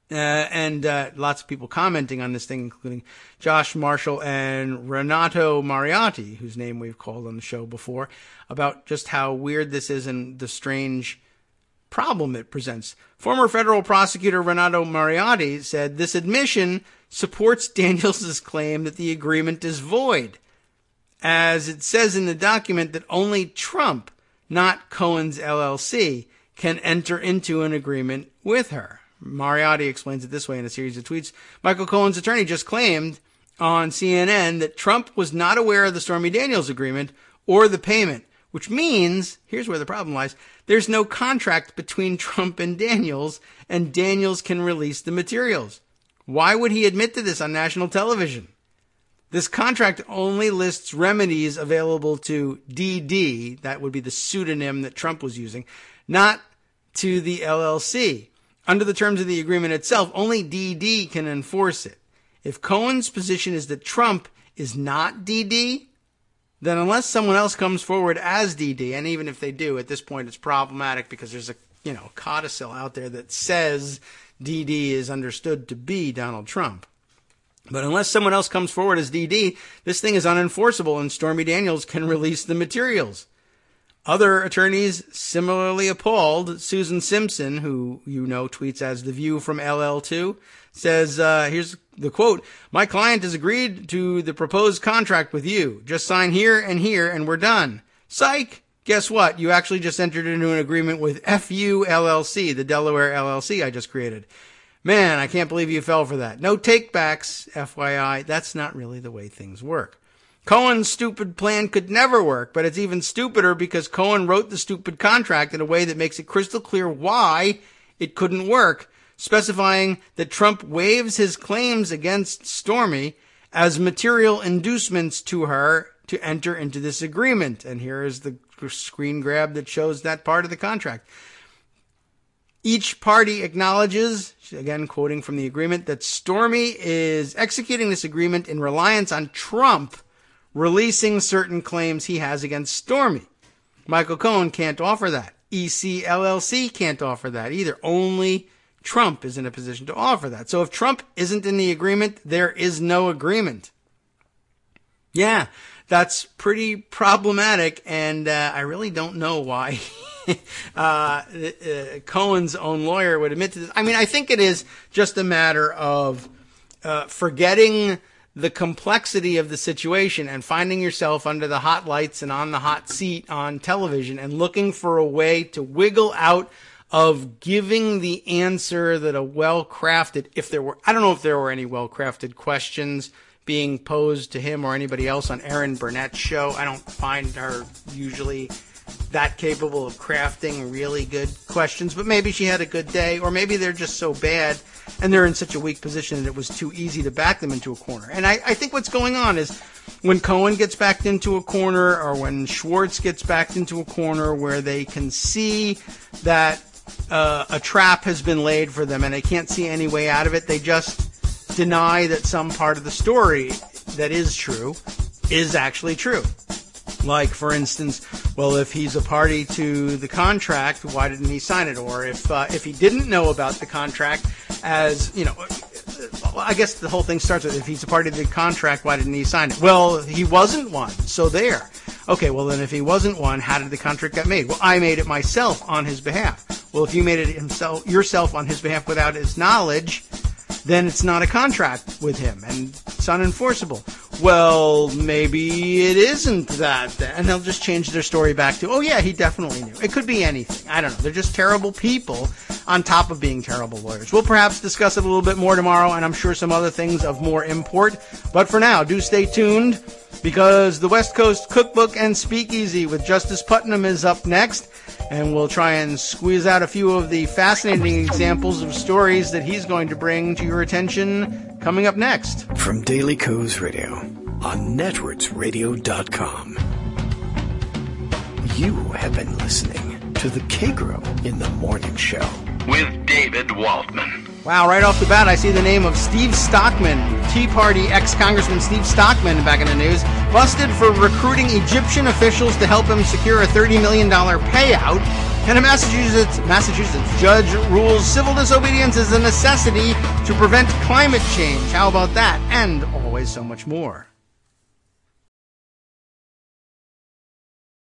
And lots of people commenting on this thing, including Josh Marshall and Renato Mariotti, whose name we've called on the show before, about just how weird this is and the strange problem it presents. Former federal prosecutor Renato Mariotti said this admission supports Daniels' claim that the agreement is void, as it says in the document that only Trump, not Cohen's LLC, can enter into an agreement with her. Mariotti explains it this way in a series of tweets. Michael Cohen's attorney just claimed on CNN that Trump was not aware of the Stormy Daniels agreement or the payment, which means, here's where the problem lies, there's no contract between Trump and Daniels can release the materials. Why would he admit to this on national television? This contract only lists remedies available to DD, that would be the pseudonym that Trump was using, not to the LLC. Under the terms of the agreement itself, only DD can enforce it. If Cohen's position is that Trump is not DD, then unless someone else comes forward as DD, and even if they do, at this point it's problematic because there's a codicil out there that says DD is understood to be Donald Trump. But unless someone else comes forward as DD, this thing is unenforceable and Stormy Daniels can release the materials. Other attorneys similarly appalled. Susan Simpson, who tweets as The View from LL2, says, here's the quote, "My client has agreed to the proposed contract with you. Just sign here and we're done." Psych! Guess what? You actually just entered into an agreement with FU LLC, the Delaware LLC I just created. Man, I can't believe you fell for that. No takebacks, FYI. That's not really the way things work. Cohen's stupid plan could never work, but it's even stupider because Cohen wrote the stupid contract in a way that makes it crystal clear why it couldn't work, specifying that Trump waives his claims against Stormy as material inducements to her to enter into this agreement. And here is the screen grab that shows that part of the contract. Each party acknowledges, again quoting from the agreement, that Stormy is executing this agreement in reliance on Trump releasing certain claims he has against Stormy. Michael Cohen can't offer that. EC LLC can't offer that either. Only Trump is in a position to offer that. So if Trump isn't in the agreement, there is no agreement. Yeah, that's pretty problematic, and I really don't know why Cohen's own lawyer would admit to this. I mean, I think it is just a matter of forgetting the complexity of the situation and finding yourself under the hot lights and on the hot seat on television and looking for a way to wiggle out of giving the answer that a well-crafted, I don't know if there were any well-crafted questions being posed to him or anybody else on Erin Burnett's show. I don't find her usually that capable of crafting really good questions, but maybe she had a good day, or maybe they're just so bad and they're in such a weak position that it was too easy to back them into a corner. And I think what's going on is when Cohen gets backed into a corner, or when Schwartz gets backed into a corner where they can see that a trap has been laid for them and they can't see any way out of it, they just deny that some part of the story that is true is actually true. Like, for instance, well, if he's a party to the contract, why didn't he sign it? Or if he didn't know about the contract, as, you know, I guess the whole thing starts with, if he's a party to the contract, why didn't he sign it? Well, he wasn't one, so there. Okay, well then if he wasn't one, how did the contract get made? Well, I made it myself on his behalf. Well, if you made it yourself on his behalf without his knowledge, then it's not a contract with him, and it's unenforceable. Well, maybe it isn't that then. And they'll just change their story back to, oh yeah, he definitely knew. It could be anything. I don't know. They're just terrible people on top of being terrible lawyers. We'll perhaps discuss it a little bit more tomorrow, and I'm sure some other things of more import. But for now, do stay tuned, because the West Coast Cookbook and Speakeasy with Justice Putnam is up next. And we'll try and squeeze out a few of the fascinating examples of stories that he's going to bring to your attention coming up next. From Daily Kos Radio on netrootsradio.com. You have been listening to the Kagro in the Morning Show with David Waldman. Wow, right off the bat, I see the name of Steve Stockman, Tea Party ex-Congressman Steve Stockman, back in the news, busted for recruiting Egyptian officials to help him secure a $30 million payout. And a Massachusetts judge rules civil disobedience is a necessity to prevent climate change. How about that? And always so much more.